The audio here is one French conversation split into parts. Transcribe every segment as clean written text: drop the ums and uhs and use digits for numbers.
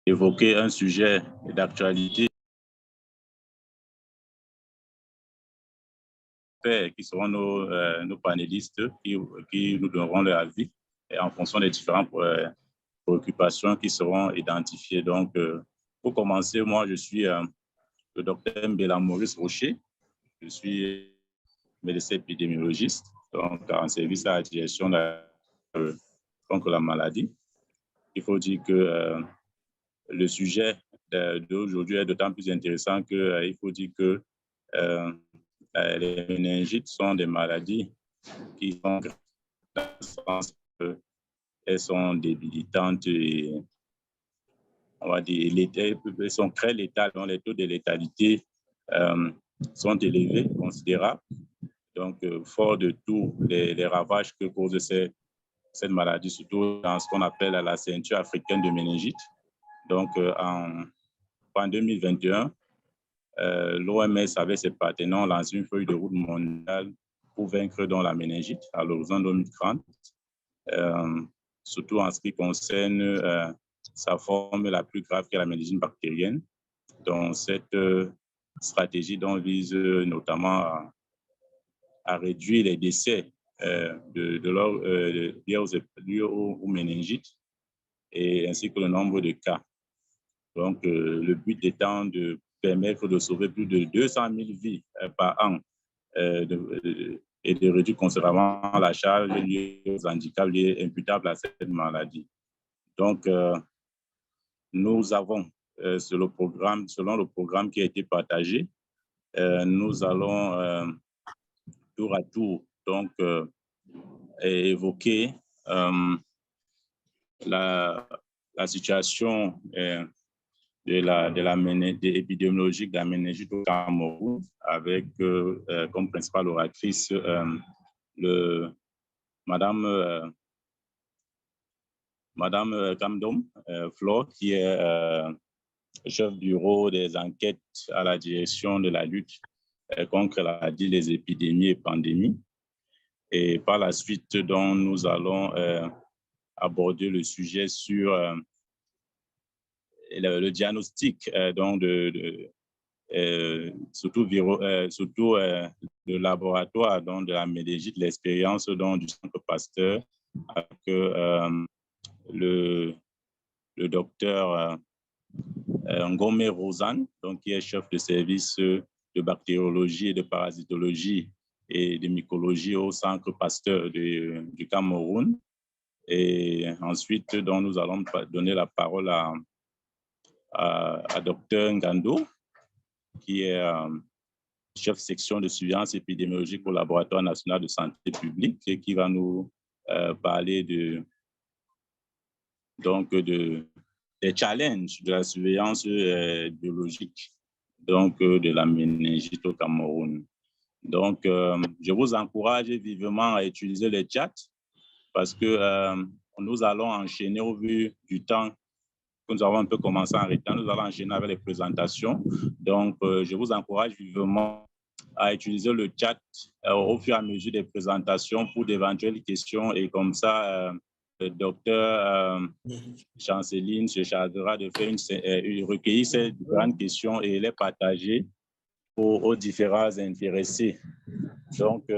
évoquer un sujet d'actualité qui seront nos panélistes qui nous donneront leur avis en fonction des différentes préoccupations qui seront identifiées. Donc, pour commencer, moi, je suis le docteur Mbela Maurice Rocher. Je suis médecin épidémiologiste, donc en service à la direction contre la maladie. Il faut dire que le sujet d'aujourd'hui est d'autant plus intéressant qu'il faut dire que les méningites sont des maladies qui sont dans le sens qu'elles sont débilitantes et on va dire elles sont très létales, dont les taux de létalité sont élevés, considérables. Donc, fort de tous les ravages que cause cette maladie, surtout dans ce qu'on appelle la ceinture africaine de méningite. Donc, en 2021, l'OMS avec ses partenaires ont lancé une feuille de route mondiale pour vaincre dans la méningite à l'horizon 2030, surtout en ce qui concerne sa forme la plus grave qui est la méningite bactérienne. Donc, cette stratégie vise notamment à réduire les décès liés aux méningites et ainsi que le nombre de cas. Donc, le but étant de permettre de sauver plus de 200 000 vies par an et de réduire considérablement la charge liée aux handicaps imputables à cette maladie. Donc, nous avons, selon le programme qui a été partagé, nous allons tour à tour donc, évoquer la situation de l'épidémiologie de la méningite au Cameroun avec comme principale oratrice Madame Kamdom Flore, qui est chef du bureau des enquêtes à la direction de la lutte contre la maladie, les épidémies et pandémies. Et par la suite, donc, nous allons aborder le sujet sur le diagnostic donc surtout le laboratoire donc, de la méningite, l'expérience du Centre Pasteur avec le docteur Ngome Rosanne, donc, qui est chef de service de bactériologie et de parasitologie et de mycologie au Centre Pasteur du Cameroun. Et ensuite, donc, nous allons donner la parole à Dr Ngando, qui est chef section de surveillance épidémiologique au Laboratoire national de santé publique et qui va nous parler des challenges de la surveillance biologique donc, de la méningite au Cameroun. Donc, je vous encourage vivement à utiliser le chat parce que nous allons enchaîner au vu du temps que nous avons un peu commencé en retard. Nous allons enchaîner avec les présentations. Donc, je vous encourage vivement à utiliser le chat au fur et à mesure des présentations pour d'éventuelles questions. Et comme ça, le docteur Chanceline se chargera de faire recueillir ces différentes questions et les partager aux différents intéressés. Donc,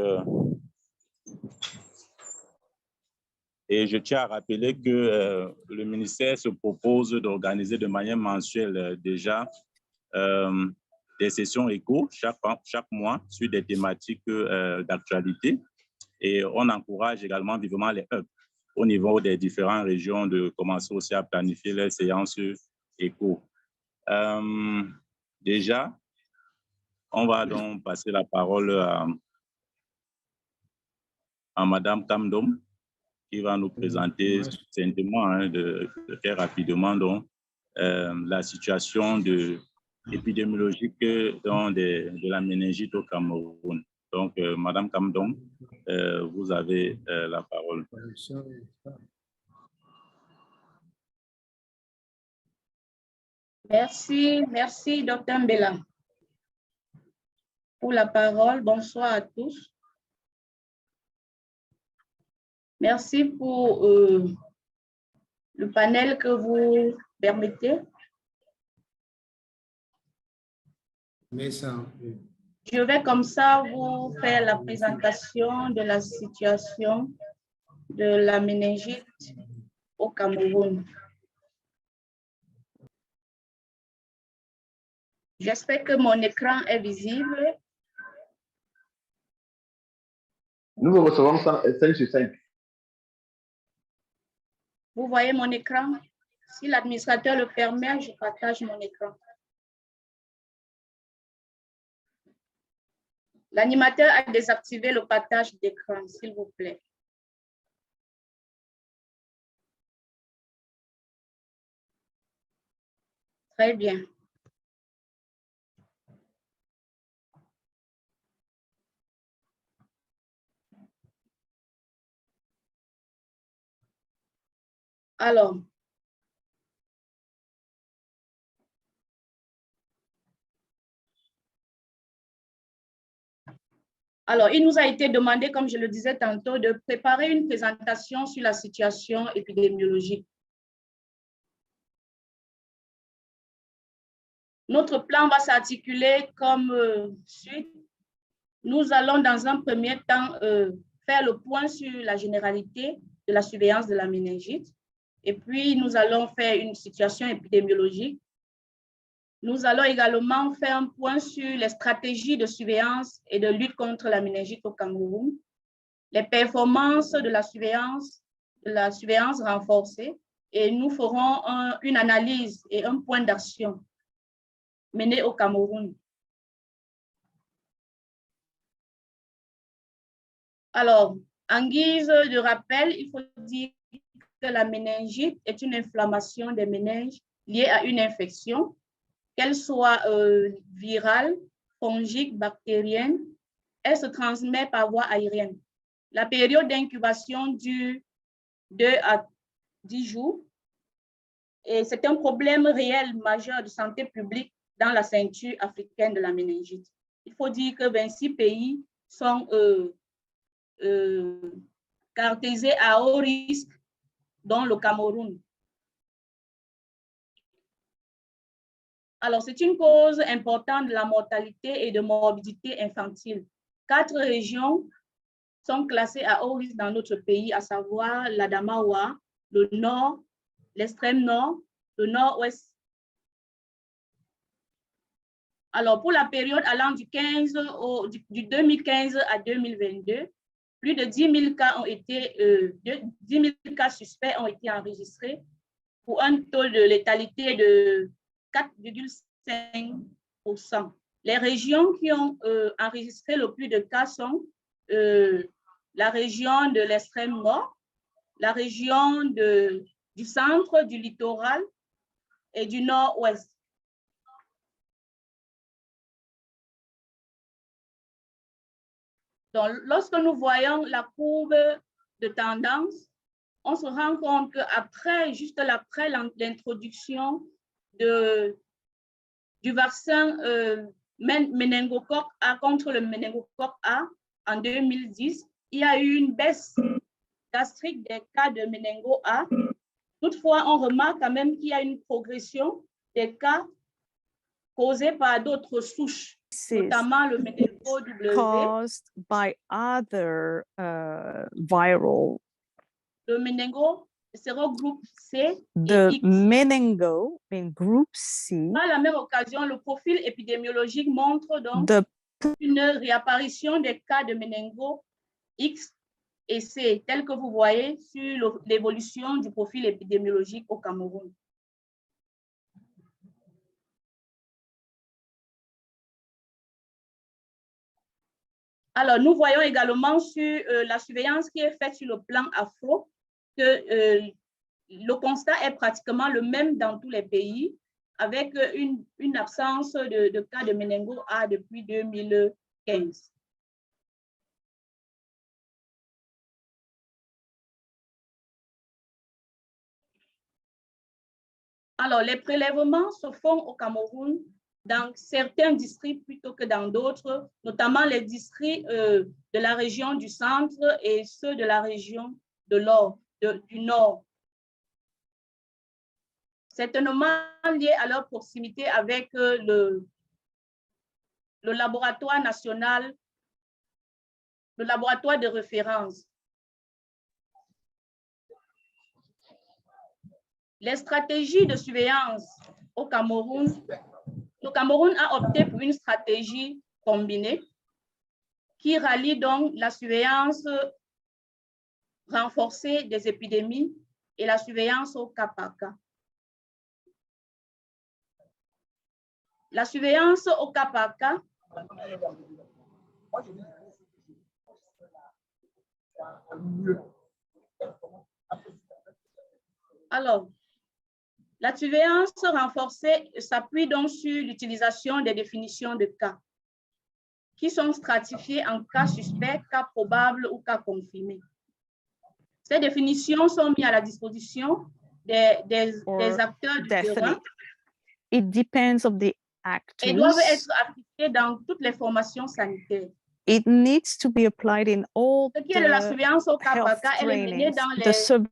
et je tiens à rappeler que le ministère se propose d'organiser de manière mensuelle déjà des sessions éco chaque mois sur des thématiques d'actualité. Et on encourage également vivement les hubs au niveau des différentes régions de commencer aussi à planifier les séances éco. Déjà, on va donc passer la parole à Madame Kamdom, qui va nous présenter succinctement, très rapidement, donc, la situation épidémiologique de la méningite au Cameroun. Donc, Madame Kamdom, vous avez la parole. Merci, Dr Mbela, pour la parole. Bonsoir à tous. Merci pour le panel que vous permettez Je vais comme ça vous faire la présentation de la situation de la méningite au Cameroun. J'espère que mon écran est visible. Nous vous recevons 5 sur 5. Vous voyez mon écran? Si l'administrateur le permet, je partage mon écran. L'animateur a désactivé le partage d'écran, s'il vous plaît. Très bien. Alors, il nous a été demandé, comme je le disais tantôt, de préparer une présentation sur la situation épidémiologique. Notre plan va s'articuler comme suit. Nous allons dans un premier temps faire le point sur la généralité de la surveillance de la méningite. Et puis, nous allons faire une situation épidémiologique. Nous allons également faire un point sur les stratégies de surveillance et de lutte contre la méningite au Cameroun, les performances de la surveillance renforcée, et nous ferons une analyse et un point d'action mené au Cameroun. Alors, en guise de rappel, il faut dire que la méningite est une inflammation des méninges liée à une infection, qu'elle soit virale, fongique, bactérienne. Elle se transmet par voie aérienne. La période d'incubation dure 2 à 10 jours. Et c'est un problème réel majeur de santé publique dans la ceinture africaine de la méningite. Il faut dire que 26 pays sont caractérisés à haut risque, dont le Cameroun. Alors, c'est une cause importante de la mortalité et de morbidité infantile. 4 régions sont classées à haut risque dans notre pays, à savoir l'Adamawa, le Nord, l'extrême Nord, le Nord-Ouest. Alors, pour la période allant du 2015 à 2022, plus de 10 000 cas, 10 000 cas suspects ont été enregistrés pour un taux de létalité de 4,5%. Les régions qui ont enregistré le plus de cas sont la région de l'extrême nord, la région du centre, du littoral et du nord-ouest. Donc, lorsque nous voyons la courbe de tendance, on se rend compte qu'après, juste après l'introduction du vaccin méningocoque A contre le méningocoque A en 2010, il y a eu une baisse drastique des cas de méningo A. Toutefois, on remarque quand même qu'il y a une progression des cas causés par d'autres souches, notamment le méningo W. Caused by other viral. Le méningo sérogroupe C. The meningo in group C. À la même occasion, le profil épidémiologique montre donc une réapparition des cas de méningo X et C, tel que vous voyez sur l'évolution du profil épidémiologique au Cameroun. Alors, nous voyons également sur la surveillance qui est faite sur le plan afro que le constat est pratiquement le même dans tous les pays, avec une absence de cas de méningo A depuis 2015. Alors, les prélèvements se font au Cameroun dans certains districts plutôt que dans d'autres, notamment les districts de la région du centre et ceux de la région du nord. Certainement liés à leur proximité avec le laboratoire national, le laboratoire de référence. Les stratégies de surveillance au Cameroun, le Cameroun a opté pour une stratégie combinée qui rallie donc la surveillance renforcée des épidémies et la surveillance au cas par cas. La surveillance au cas par cas alors, la surveillance renforcée s'appuie donc sur l'utilisation des définitions de cas qui sont stratifiées en cas suspect, cas probable ou cas confirmé. Ces définitions sont mises à la disposition des acteurs du terrain. It depends on the actors. Et doivent être appliquées dans toutes les formations sanitaires. It needs to be applied in all Ce qui est de la surveillance au cas par health cas, elle est menée trainings.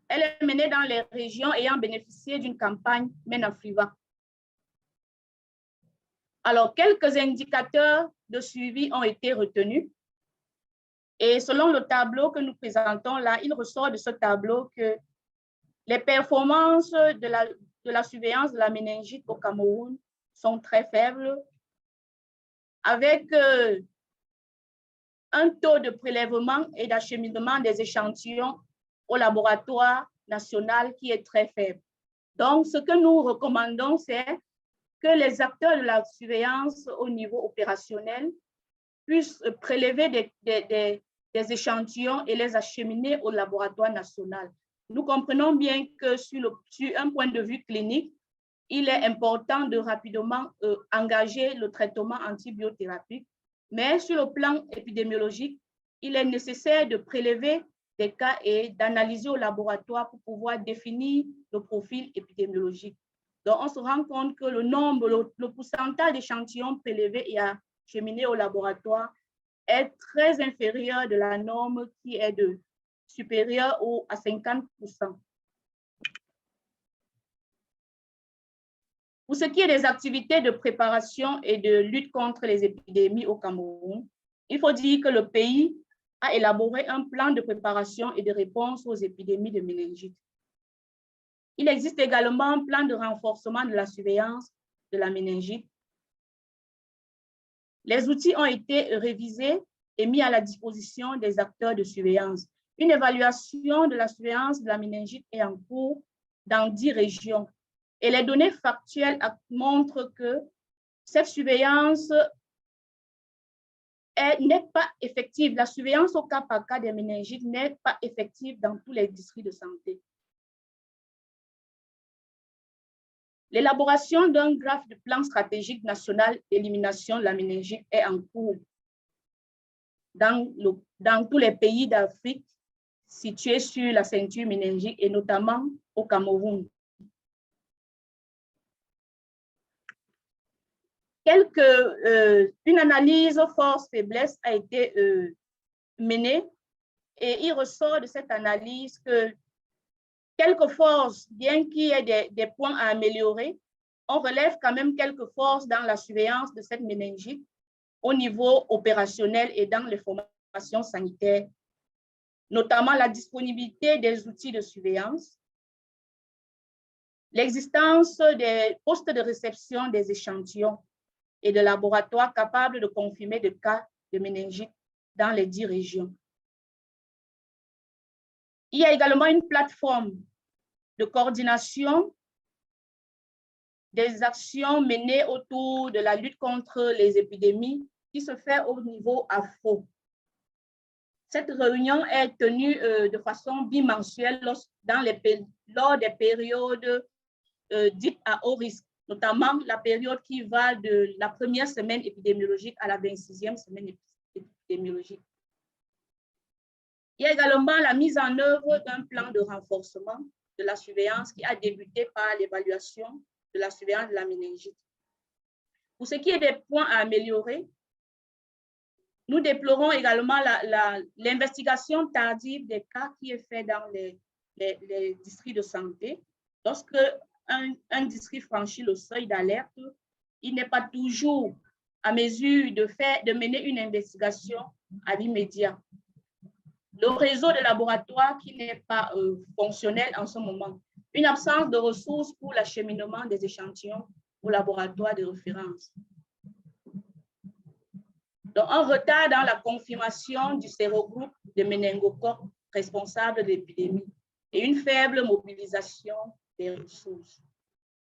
Elle est menée dans les régions ayant bénéficié d'une campagne MENAFRIVA. Alors, quelques indicateurs de suivi ont été retenus. Et selon le tableau que nous présentons là, il ressort de ce tableau que les performances de la surveillance de la méningite au Cameroun sont très faibles, avec un taux de prélèvement et d'acheminement des échantillons au laboratoire national qui est très faible. Donc, ce que nous recommandons, c'est que les acteurs de la surveillance au niveau opérationnel puissent prélever des échantillons et les acheminer au laboratoire national. Nous comprenons bien que sur un point de vue clinique, il est important de rapidement engager le traitement antibiothérapeutique, mais sur le plan épidémiologique, il est nécessaire de prélever des cas et d'analyser au laboratoire pour pouvoir définir le profil épidémiologique. Donc, on se rend compte que le pourcentage d'échantillons prélevés et acheminés au laboratoire est très inférieur de la norme qui est supérieure à 50%. Pour ce qui est des activités de préparation et de lutte contre les épidémies au Cameroun, il faut dire que le pays a élaboré un plan de préparation et de réponse aux épidémies de méningite. Il existe également un plan de renforcement de la surveillance de la méningite. Les outils ont été révisés et mis à la disposition des acteurs de surveillance. Une évaluation de la surveillance de la méningite est en cours dans 10 régions. Et les données factuelles montrent que cette surveillance n'est pas effective. La surveillance au cas par cas des méningites n'est pas effective dans tous les districts de santé. L'élaboration d'un graphe de plan stratégique national d'élimination de la méningite est en cours dans tous les pays d'Afrique situés sur la ceinture méningique et notamment au Cameroun. Une analyse force-faiblesse a été menée et il ressort de cette analyse que quelques forces, bien qu'il y ait des points à améliorer, on relève quand même quelques forces dans la surveillance de cette méningite au niveau opérationnel et dans les formations sanitaires, notamment la disponibilité des outils de surveillance, l'existence des postes de réception des échantillons et de laboratoires capables de confirmer des cas de méningite dans les 10 régions. Il y a également une plateforme de coordination des actions menées autour de la lutte contre les épidémies qui se fait au niveau afro. Cette réunion est tenue de façon bimensuelle lors des périodes dites à haut risque, notamment la période qui va de la première semaine épidémiologique à la 26e semaine épidémiologique. Il y a également la mise en œuvre d'un plan de renforcement de la surveillance qui a débuté par l'évaluation de la surveillance de la méningite. Pour ce qui est des points à améliorer, nous déplorons également l'investigation tardive des cas qui est faite dans les districts de santé. Lorsque un district franchit le seuil d'alerte, il n'est pas toujours à mesure de mener une investigation à l'immédiat. Le réseau de laboratoires qui n'est pas fonctionnel en ce moment, une absence de ressources pour l'acheminement des échantillons au laboratoire de référence. Donc, un retard dans la confirmation du sérogroupe de méningocoque responsable de l'épidémie et une faible mobilisation des ressources.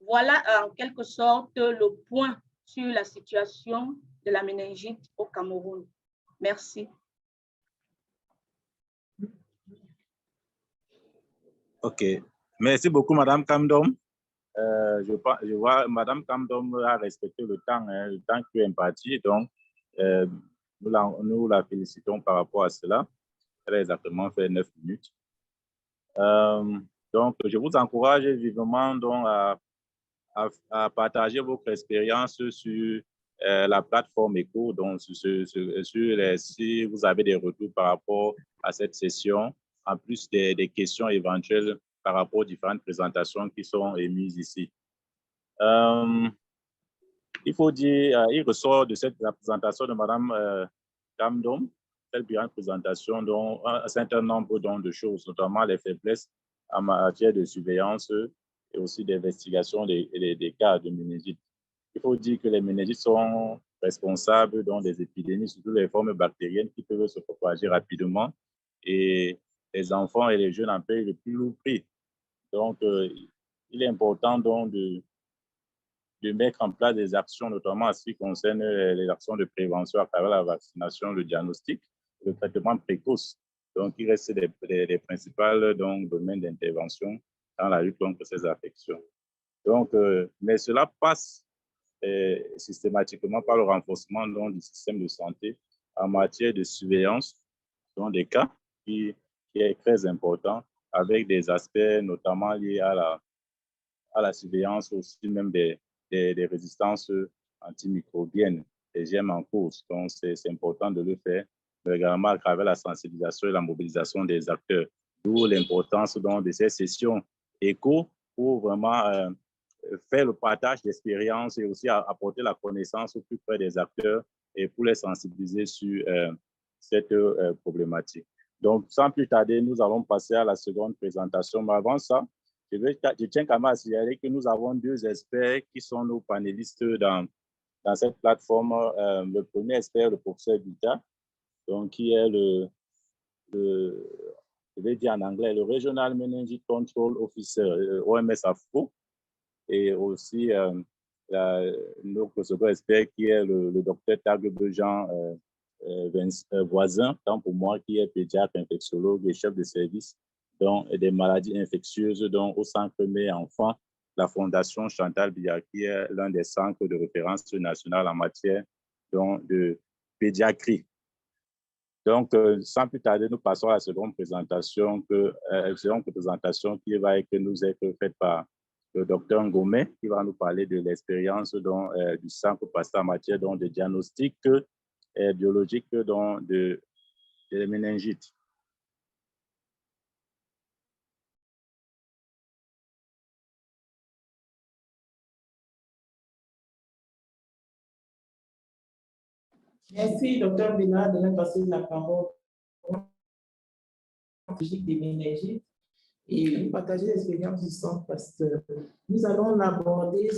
Voilà en quelque sorte le point sur la situation de la méningite au Cameroun. Merci. OK. Merci beaucoup, Madame Kamdom. Je vois Madame Kamdom a respecté le temps qui est imparti. Donc, nous la félicitons par rapport à cela. Elle a exactement fait 9 minutes. Donc, je vous encourage vivement donc, à partager votre expérience sur la plateforme ECHO. Donc, si vous avez des retours par rapport à cette session, en plus des questions éventuelles par rapport aux différentes présentations qui sont émises ici. Il faut dire, il ressort de cette présentation de Mme Kamdom, cette brillante présentation, dont un certain nombre de choses, notamment les faiblesses en matière de surveillance et aussi d'investigation des cas de méningite. Il faut dire que les méningites sont responsables des épidémies, surtout les formes bactériennes qui peuvent se propager rapidement, et les enfants et les jeunes en payent le plus lourd prix. Donc, il est important donc de mettre en place des actions, notamment en ce qui concerne les actions de prévention à travers la vaccination, le diagnostic, le traitement précoce. Donc, il reste les principales domaines d'intervention dans la lutte contre ces affections. Donc, mais cela passe systématiquement par le renforcement du système de santé en matière de surveillance des cas qui est très important, avec des aspects notamment liés à la surveillance aussi même des résistances antimicrobiennes, des germes en course. Donc, c'est important de le faire, mais également à travers la sensibilisation et la mobilisation des acteurs. D'où l'importance de ces sessions éco pour vraiment faire le partage d'expériences et aussi apporter la connaissance au plus près des acteurs et pour les sensibiliser sur cette problématique. Donc, sans plus tarder, nous allons passer à la seconde présentation. Mais avant ça, je tiens quand même à signaler que nous avons 2 experts qui sont nos panélistes dans cette plateforme. Le premier expert, le professeur Guita, donc qui est je vais dire en anglais, le Regional Meningite Control Officer, OMS AFRO, et aussi notre second expert qui est le docteur Tague-Bejean Voisin, tant pour moi, qui est pédiatre, infectiologue et chef de service des maladies infectieuses au Centre Mets Enfants, la Fondation Chantal Biya, qui est l'un des centres de référence national en matière de pédiatrie. Donc, sans plus tarder, nous passons à la seconde présentation, qui va nous être faite par le docteur Ngomé, qui va nous parler de l'expérience du Centre Pasteur en matière de diagnostic biologique de méningite. Merci, Dr. Bina, de me passer la parole des méningites et partager l'expérience du Centre Pasteur. Nous allons l'aborder.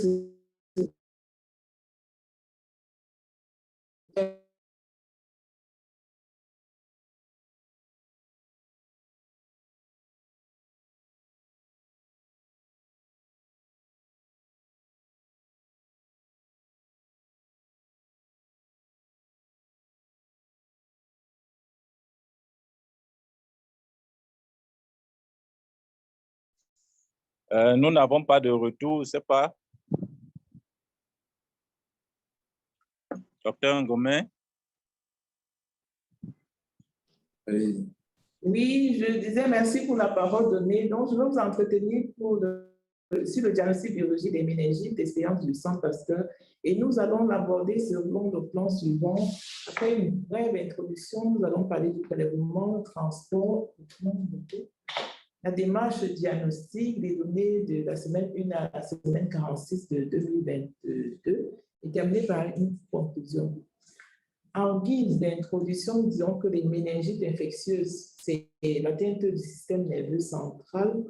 Nous n'avons pas de retour, c'est pas. Docteur Ngomé. Oui, je disais merci pour la parole donnée. Donc, je vais vous entretenir sur le diagnostic biologique des méningites, l'expérience du Centre Pasteur, et nous allons l'aborder selon le plan suivant. Après une brève introduction, nous allons parler du prélèvement, transport, La démarche diagnostique des données de la semaine 1 à la semaine 46 de 2022 est terminée par une conclusion. En guise d'introduction, disons que les méningites infectieuses, c'est l'atteinte du système nerveux central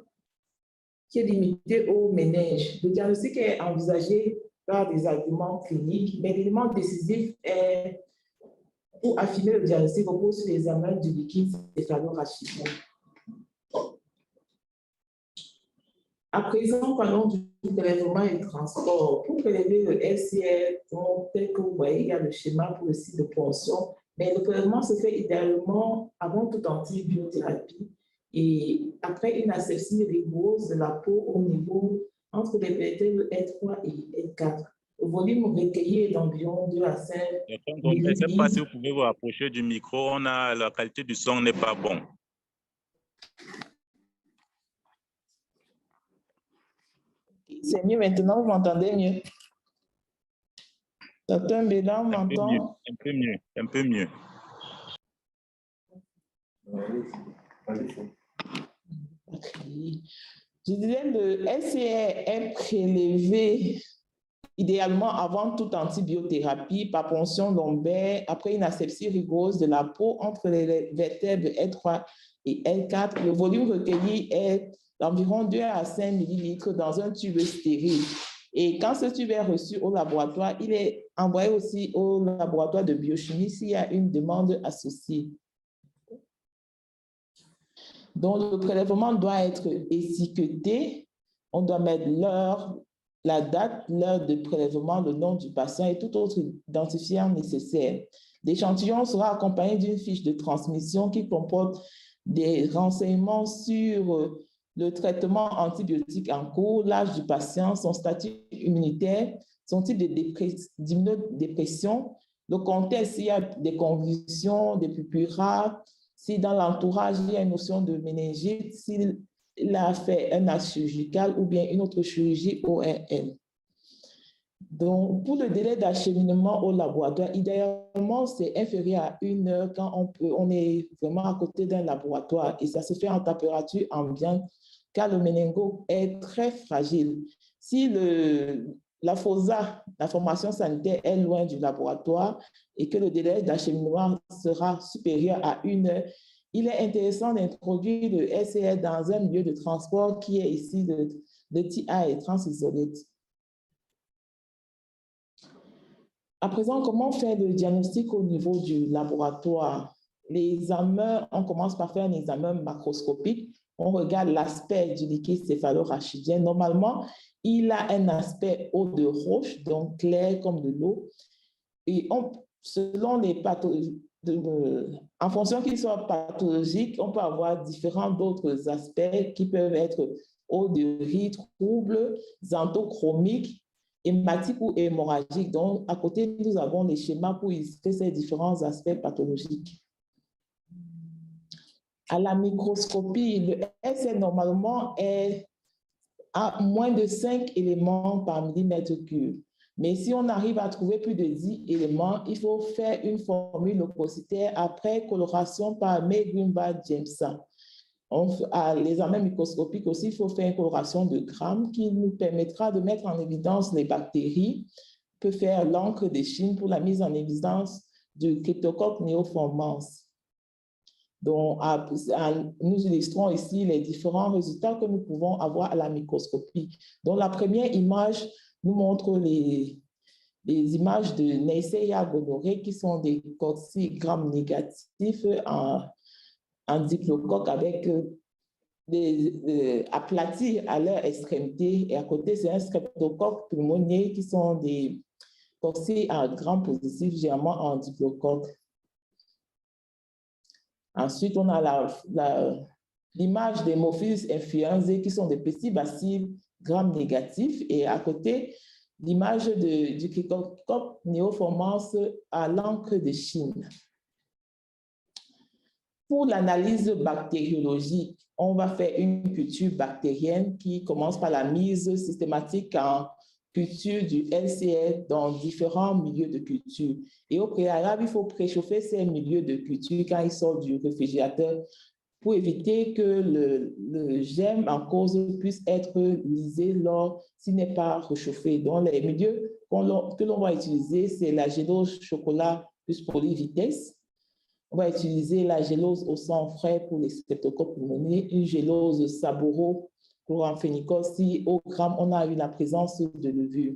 qui est limitée au méninge. Le diagnostic est envisagé par des arguments cliniques, mais l'élément décisif est pour affirmer le diagnostic repose sur l'examen du liquide céphalorachidien. À présent, parlons du prélèvement et du transport. Pour prélever le LCR, tel que vous voyez, il y a le schéma pour le site de portion, mais le prélèvement se fait idéalement avant toute antibiothérapie et après une asepsie rigoureuse de la peau au niveau entre les vertèbres L3 et L4. Le volume recueilli est d'environ 2 à 5 Je ne sais pas si vous pouvez vous approcher du micro. La qualité du son n'est pas bonne. C'est mieux maintenant, vous m'entendez mieux? Docteur Mbeda, on m'entend? Un peu mieux, un peu mieux. Je disais, le LCR est prélevé idéalement avant toute antibiothérapie par ponction lombaire après une asepsie rigoureuse de la peau entre les vertèbres L3 et L4. Le volume recueilli est d'environ 2 à 5 millilitres dans un tube stérile. Et quand ce tube est reçu au laboratoire, il est envoyé aussi au laboratoire de biochimie s'il y a une demande associée. Donc, le prélèvement doit être étiqueté. On doit mettre l'heure, la date, l'heure de prélèvement, le nom du patient et tout autre identifiant nécessaire. L'échantillon sera accompagné d'une fiche de transmission qui comporte des renseignements sur le traitement antibiotique en cours, l'âge du patient, son statut immunitaire, son type d'immunodépression, le contexte, s'il y a des convulsions, des purpura, si dans l'entourage, il y a une notion de méningite, s'il a fait un acte chirurgical ou bien une autre chirurgie ORL. Donc, pour le délai d'acheminement au laboratoire, idéalement, c'est inférieur à 1 heure quand on est vraiment à côté d'un laboratoire et ça se fait en température ambiante car le méningo est très fragile. Si la FOSA, la formation sanitaire, est loin du laboratoire et que le délai d'acheminement sera supérieur à 1 heure, il est intéressant d'introduire le LCR dans un milieu de transport qui est ici de TA et transisolate. À présent, comment faire le diagnostic au niveau du laboratoire? L'examen, on commence par faire un examen macroscopique. On regarde l'aspect du liquide céphalorachidien. Normalement, il a un aspect eau de roche, donc clair comme de l'eau. Et selon les pathologies, en fonction qu'ils soient pathologiques, on peut avoir différents d'autres aspects qui peuvent être eau de riz trouble, xanthochromique, hématique ou hémorragique. Donc, à côté, nous avons les schémas pour illustrer ces différents aspects pathologiques. À la microscopie, le LCR normalement est à moins de 5 éléments par millimètre cube. Mais si on arrive à trouver plus de 10 éléments, il faut faire une formule leucocytaire après coloration par May-Greenberg-Jameson. À l'examen microscopique aussi, il faut faire une coloration de grammes qui nous permettra de mettre en évidence les bactéries, on peut faire l'encre de Chine pour la mise en évidence du Cryptocoque neoformans. Donc, nous illustrons ici les différents résultats que nous pouvons avoir à la microscopie. Donc, la première image nous montre les images de Neisseria gonorrhoeae qui sont des cocci-grammes négatifs en diplocoque avec des aplatis à leur extrémité. Et à côté, c'est un streptocoque pneumoniae qui sont des cocci à grammes positifs, généralement en diplocoque. Ensuite, on a l'image des Mophilus influenzae qui sont des petits bacilles grammes négatifs. Et à côté, l'image du Cryptocoque neoformans à l'encre de Chine. Pour l'analyse bactériologique, on va faire une culture bactérienne qui commence par la mise systématique en culture du LCR dans différents milieux de culture. Et au préalable, il faut préchauffer ces milieux de culture quand ils sortent du réfrigérateur pour éviter que le germe en cause puisse être lysé s'il n'est pas réchauffé. Donc, les milieux que l'on va utiliser, c'est la gélose chocolat plus polyvitesse. On va utiliser la gélose au sang frais pour les streptocoques pneumoniae, une gélose saboro chloramphénicol si au gramme on a eu la présence de levure.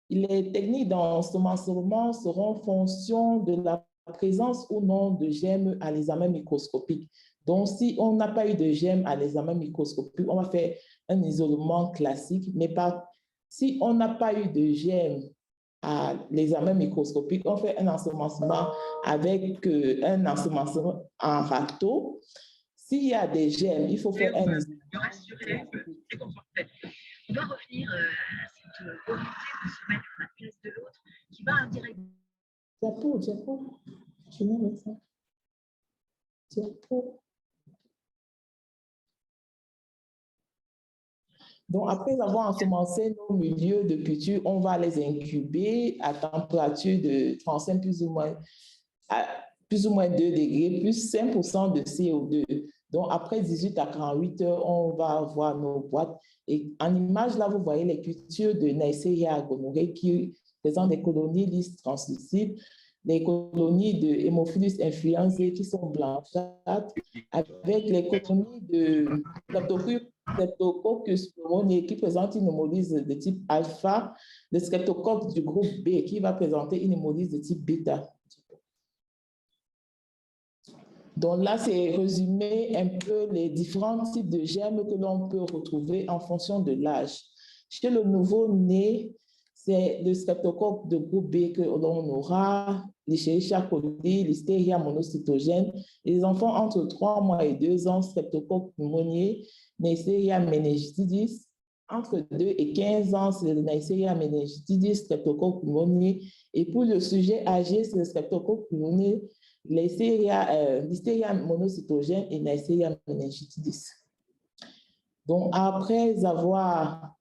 Les techniques d'ensemencement seront en fonction de la présence ou non de germes à l'examen microscopique. Donc, si on n'a pas eu de germes à l'examen microscopique, on va faire un isolement classique, mais pas si on n'a pas eu de germes à l'examen microscopique, on fait un ensemencement avec un ensemencement en râteau. S'il y a des germes, il faut faire un isolement. On va revenir à cette volonté de se mettre à la place de l'autre qui va indirectement. Diapo, je vais mettre ça. Diapo. Donc, après avoir ensemencé nos milieux de culture, on va les incuber à température de 35 plus ou moins 2 degrés, plus 5% de CO2. Donc, après 18 à 48 heures, on va avoir nos boîtes. Et en image, là, vous voyez les cultures de Neisseria gonorrhoeae qui présentent des colonies lisses translucides, les colonies de Haemophilus influenzae qui sont blanchâtres, avec les colonies de Streptococcus pneumoniae qui présentent une hémolyse de type alpha, le streptocoque du groupe B qui va présenter une hémolyse de type bêta. Donc là, c'est résumé un peu les différents types de germes que l'on peut retrouver en fonction de l'âge. Chez le nouveau-né, c'est le streptocoque de groupe B que l'on aura, l'Escherichia coli, l'Hystéria monocytogène. Les enfants entre 3 mois et 2 ans, streptocoque pneumoniae, Neisseria meningitidis. Entre 2 et 15 ans, c'est le Neisseria meningitidis, streptocoque pneumoniae. Et pour le sujet âgé, c'est le streptocoque pneumoniae, l'Hystéria monocytogène et Neisseria meningitidis. Donc, après avoir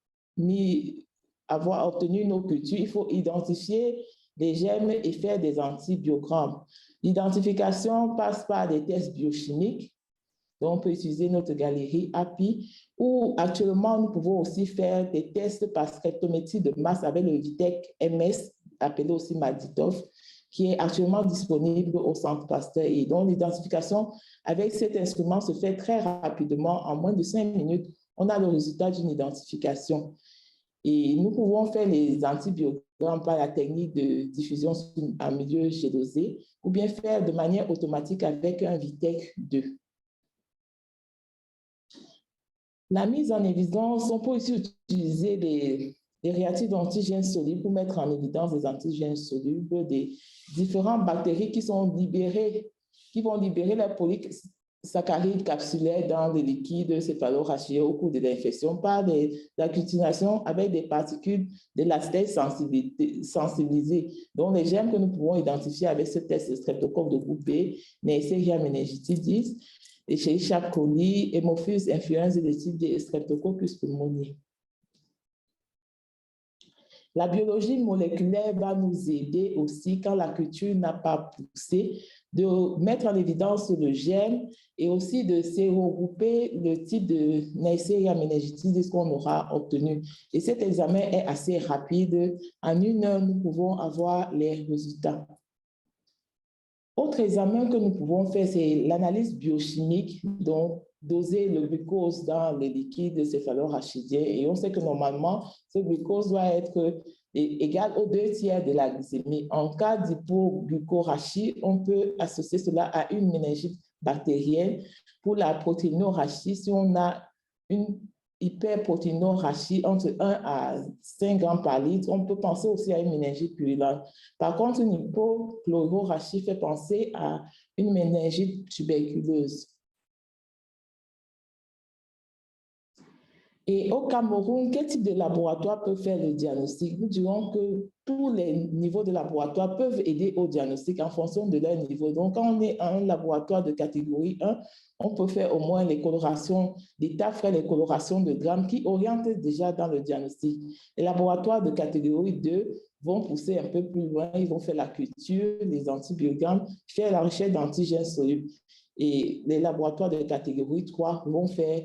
obtenu nos cultures, il faut identifier les germes et faire des antibiogrammes. L'identification passe par des tests biochimiques. Donc, on peut utiliser notre galerie API ou actuellement, nous pouvons aussi faire des tests par spectrométrie de masse avec le Vitec MS, appelé aussi Maditov, qui est actuellement disponible au Centre Pasteur. Et donc, l'identification avec cet instrument se fait très rapidement. En moins de 5 minutes, on a le résultat d'une identification. Et nous pouvons faire les antibiogrammes par la technique de diffusion en milieu gélosé ou bien faire de manière automatique avec un Vitec 2. La mise en évidence, on peut aussi utiliser des réactifs d'antigènes solubles pour mettre en évidence des antigènes solubles, des différentes bactéries qui sont libérées, qui vont libérer la polysaccharides capsulaires dans les liquides céphalorachidés au cours de l'infection par l'accultination avec des particules de lactase sensibilisées. Donc, les germes que nous pouvons identifier avec ce test de streptocoque de groupe B, Neisseria meningitidis, Escherichia coli, Haemophilus influenzae de type D, Streptococcus pneumoniae. La biologie moléculaire va nous aider aussi, quand la culture n'a pas poussé, de mettre en évidence le germe et aussi de sérougrouper le type de Neisseria meningitidis qu'on aura obtenu. Et cet examen est assez rapide. En 1 heure, nous pouvons avoir les résultats. Autre examen que nous pouvons faire, c'est l'analyse biochimique, donc doser le glucose dans les liquides céphalorachidien. Et on sait que normalement, ce glucose doit être égal aux 2/3 de la glycémie. En cas d'hypoglucorachie, on peut associer cela à une méningite bactérienne. Pour la protéinorachie, si on a une hyperprotéinorachie entre 1 à 5 grammes par litre, on peut penser aussi à une méningite purulente. Par contre, une hypochlororachie fait penser à une méningite tuberculeuse. Et au Cameroun, quel type de laboratoire peut faire le diagnostic? Nous dirons que tous les niveaux de laboratoire peuvent aider au diagnostic en fonction de leur niveau. Donc, quand on est un laboratoire de catégorie 1, on peut faire au moins les colorations, l'État ferait les colorations de grammes qui orientent déjà dans le diagnostic. Les laboratoires de catégorie 2 vont pousser un peu plus loin, ils vont faire la culture, les antibiogrammes, faire la recherche d'antigènes solubles. Et les laboratoires de catégorie 3 vont faire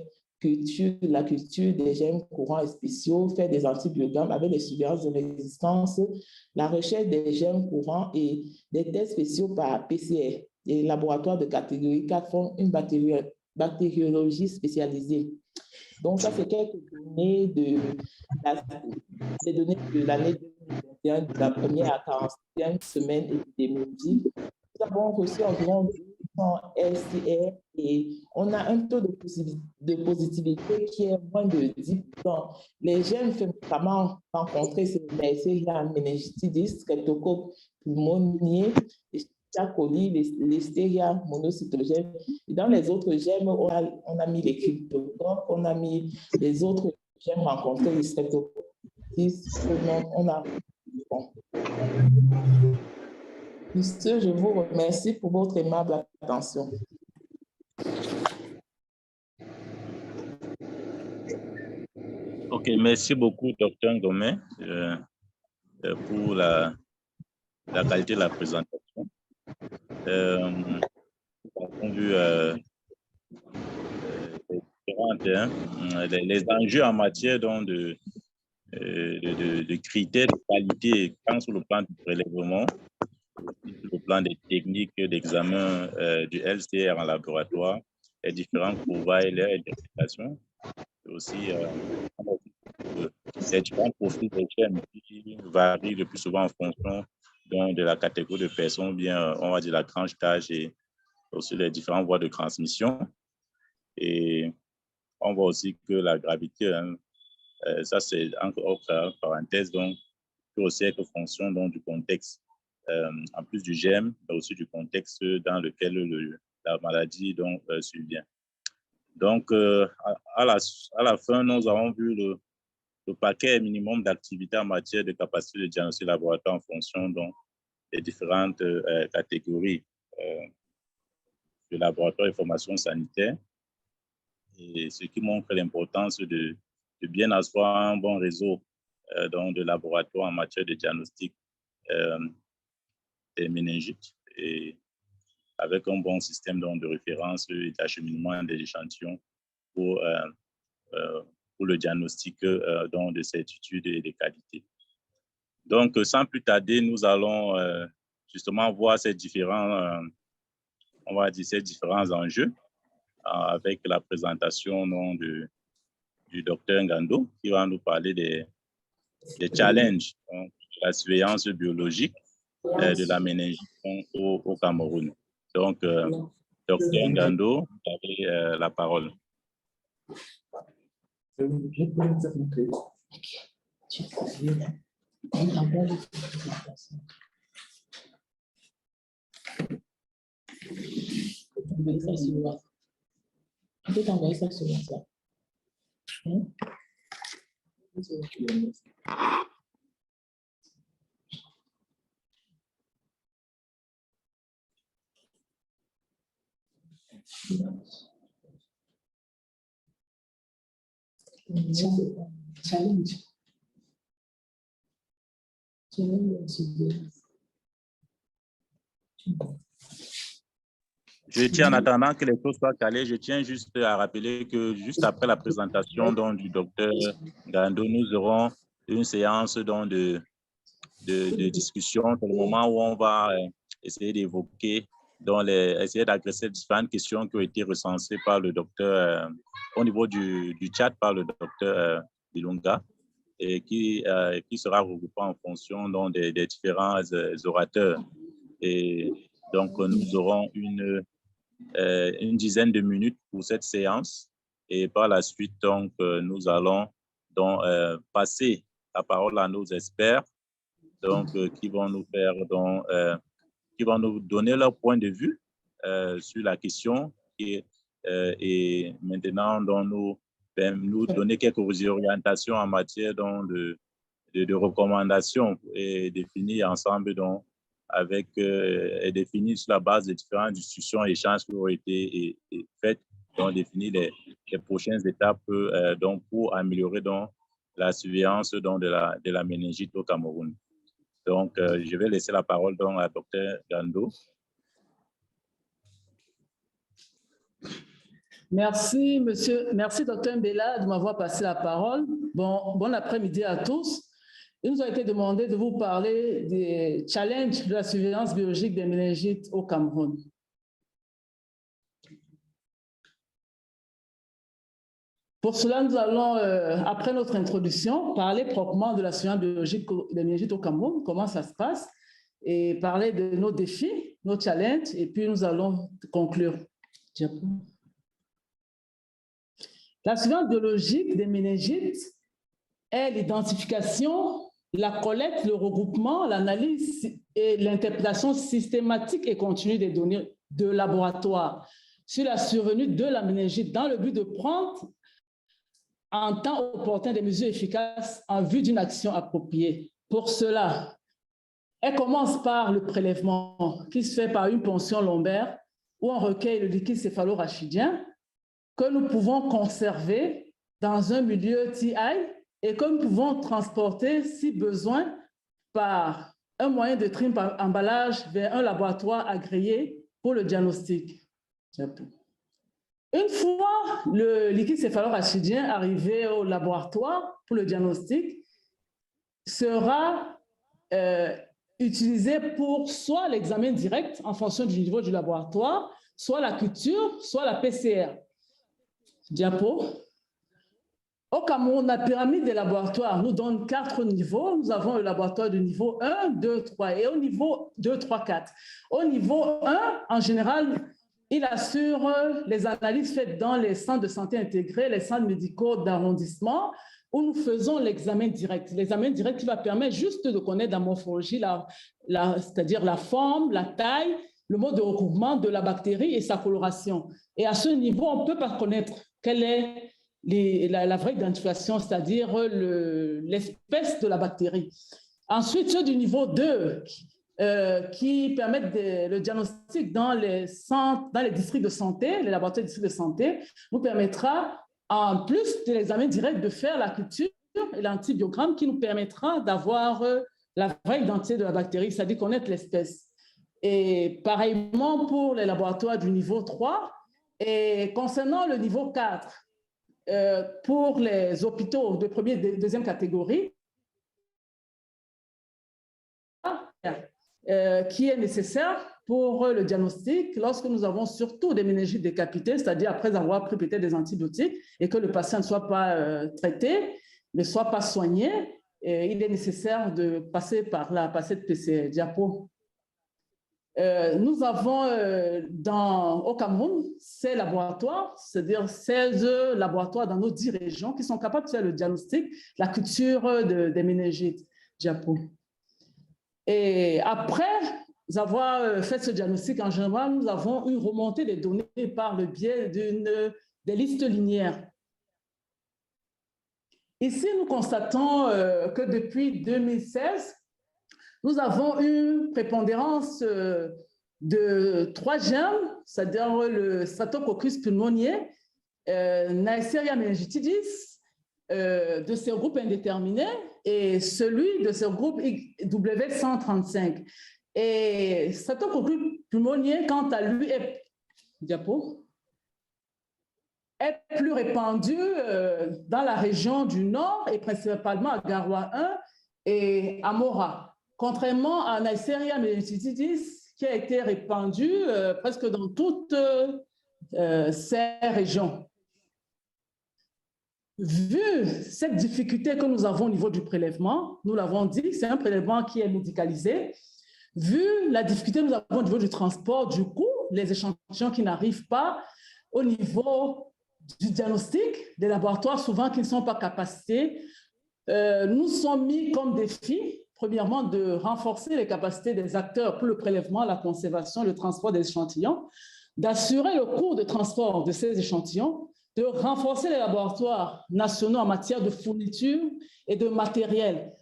la culture des gènes courants et spéciaux, faire des antibiogrammes avec les surveillances de résistance, la recherche des gènes courants et des tests spéciaux par PCR. Les laboratoires de catégorie 4 font une bactériologie spécialisée. Donc, ça, c'est quelques données de l'année 2021, de la première à 45e semaine épidémiologique. Nous avons reçu environ 200 LCR et on a un taux de positivité qui est moins de 10%. Les gènes fréquemment rencontrés, c'est les Neisseria meningitidis, Streptocoque pneumoniae, les coli, les Listeria monocytogènes. Et dans les autres gènes, on a mis les cryptocoques, on a mis les autres gènes rencontrés, les Streptocoques. On a... Bon. Monsieur, je vous remercie pour votre aimable attention. OK, merci beaucoup, Dr. Ngomé, pour la qualité de la présentation. Nous avons vu les enjeux en matière donc, de critères de qualité, tant sur le plan du prélèvement, aussi sur le plan des techniques d'examen du LCR en laboratoire, les différents providers et d'interprétation, et aussi les différents profils des gènes qui varient le plus souvent en fonction de la catégorie de personnes, bien, on va dire la tranche d'âge et aussi les différentes voies de transmission. Et on voit aussi que la gravité, ça c'est entre parenthèses, donc, peut aussi être fonction donc, du contexte, en plus du gène, mais aussi du contexte dans lequel la maladie donc, survient. Donc, à la fin, nous avons vu le paquet minimum d'activités en matière de capacité de diagnostic laboratoire en fonction donc, des différentes catégories de laboratoire et formation sanitaire, et ce qui montre l'importance de bien asseoir un bon réseau donc de laboratoires en matière de diagnostic des méningites, et avec un bon système donc, de référence et d'acheminement des échantillons pour le diagnostic donc, de certitude et de qualité. Donc, sans plus tarder, nous allons justement voir ces différents, on va dire, ces différents enjeux avec la présentation donc, du docteur Ngando, qui va nous parler des challenges donc, de la surveillance biologique de la méningite au Cameroun. Donc, docteur Ngando, vous avez la parole. On peut t'envoyer ça sur WhatsApp. Challenge. Je tiens, en attendant que les choses soient calées, je tiens juste à rappeler que juste après la présentation donc, du docteur Ngando, nous aurons une séance donc, de discussion. C'est le moment où on va essayer d'évoquer, essayer d'adresser différentes questions qui ont été recensées par le docteur au niveau du chat par le docteur Dilunga, et qui sera regroupé en fonction donc, des différents orateurs. Et donc, nous aurons une dizaine de minutes pour cette séance, et par la suite, donc, nous allons donc, passer la parole à nos experts donc, qui vont nous faire donc, qui vont nous donner leur point de vue sur la question, et maintenant, donc, nous donner quelques orientations en matière donc, de recommandations et définir ensemble donc, et définir sur la base des différentes discussions et échanges qui ont été faites, donc définir les prochaines étapes donc, pour améliorer donc, la surveillance donc, de la méningite au Cameroun. Donc, je vais laisser la parole donc, à Dr Gando. Merci, monsieur. Merci, Dr Mbela, de m'avoir passé la parole. Bon après-midi à tous. Il nous a été demandé de vous parler des challenges de la surveillance biologique des méningites au Cameroun. Pour cela, nous allons, après notre introduction, parler proprement de la surveillance biologique des méningites au Cameroun, comment ça se passe, et parler de nos défis, nos challenges, et puis nous allons conclure. La surveillance biologique des méningites est l'identification, la collecte, le regroupement, l'analyse et l'interprétation systématique et continue des données de laboratoire sur la survenue de la méningite dans le but de prendre en temps opportun des mesures efficaces en vue d'une action appropriée. Pour cela, elle commence par le prélèvement qui se fait par une ponction lombaire où on recueille le liquide céphalorachidien que nous pouvons conserver dans un milieu TI et que nous pouvons transporter, si besoin, par un moyen de tri par emballage vers un laboratoire agréé pour le diagnostic. Une fois le liquide céphalorachidien arrivé au laboratoire pour le diagnostic, sera utilisé pour soit l'examen direct en fonction du niveau du laboratoire, soit la culture, soit la PCR. Diapo. Au Cameroun, la pyramide des laboratoires nous donne 4 niveaux. Nous avons le laboratoire de niveau 1, 2, 3 et au niveau 2, 3, 4. Au niveau 1, en général, il assure les analyses faites dans les centres de santé intégrés, les centres médicaux d'arrondissement, où nous faisons l'examen direct. L'examen direct qui va permettre juste de connaître la morphologie, c'est-à-dire la forme, la taille, le mode de recouvrement de la bactérie et sa coloration. Et à ce niveau, on ne peut pas connaître quelle est la vraie identification, c'est-à-dire l'espèce de la bactérie. Ensuite, ceux du niveau 2, qui permettent le diagnostic dans les districts de santé, les laboratoires de districts de santé, nous permettra, en plus de l'examen direct, de faire la culture et l'antibiogramme qui nous permettra d'avoir la vraie identité de la bactérie, c'est-à-dire connaître l'espèce. Et pareillement pour les laboratoires du niveau 3. Et concernant le niveau 4, pour les hôpitaux de première et deuxième catégorie, qui est nécessaire pour le diagnostic lorsque nous avons surtout des méningites décapitées, c'est-à-dire après avoir pris peut-être des antibiotiques et que le patient ne soit pas traité, ne soit pas soigné, il est nécessaire de passer par cette PCR. Diapo. Nous avons au Cameroun 16 laboratoires, c'est-à-dire 16 laboratoires dans nos 10 régions qui sont capables de faire le diagnostic, la culture des méningites. Diapo. Et après avoir fait ce diagnostic, en général, nous avons une remontée des données par le biais des listes linéaires. Ici, nous constatons que depuis 2016, nous avons une prépondérance de 3 germes, c'est-à-dire le Streptococcus pneumoniae, Neisseria meningitidis, de ce groupe indéterminé, et celui de ce groupe W135. Et Streptococcus pneumoniae, quant à lui, est plus répandu dans la région du Nord, et principalement à Garoua 1 et à Mora. Contrairement à Neisseria meningitidis, qui a été répandu presque dans toutes ces régions. Vu cette difficulté que nous avons au niveau du prélèvement, nous l'avons dit, c'est un prélèvement qui est médicalisé. Vu la difficulté que nous avons au niveau du transport, du coup, les échantillons qui n'arrivent pas au niveau du diagnostic, des laboratoires souvent qui ne sont pas capacités, nous sommes mis comme défi, premièrement, de renforcer les capacités des acteurs pour le prélèvement, la conservation, le transport des échantillons, d'assurer le cours de transport de ces échantillons, de renforcer les laboratoires nationaux en matière de fourniture et de matériel,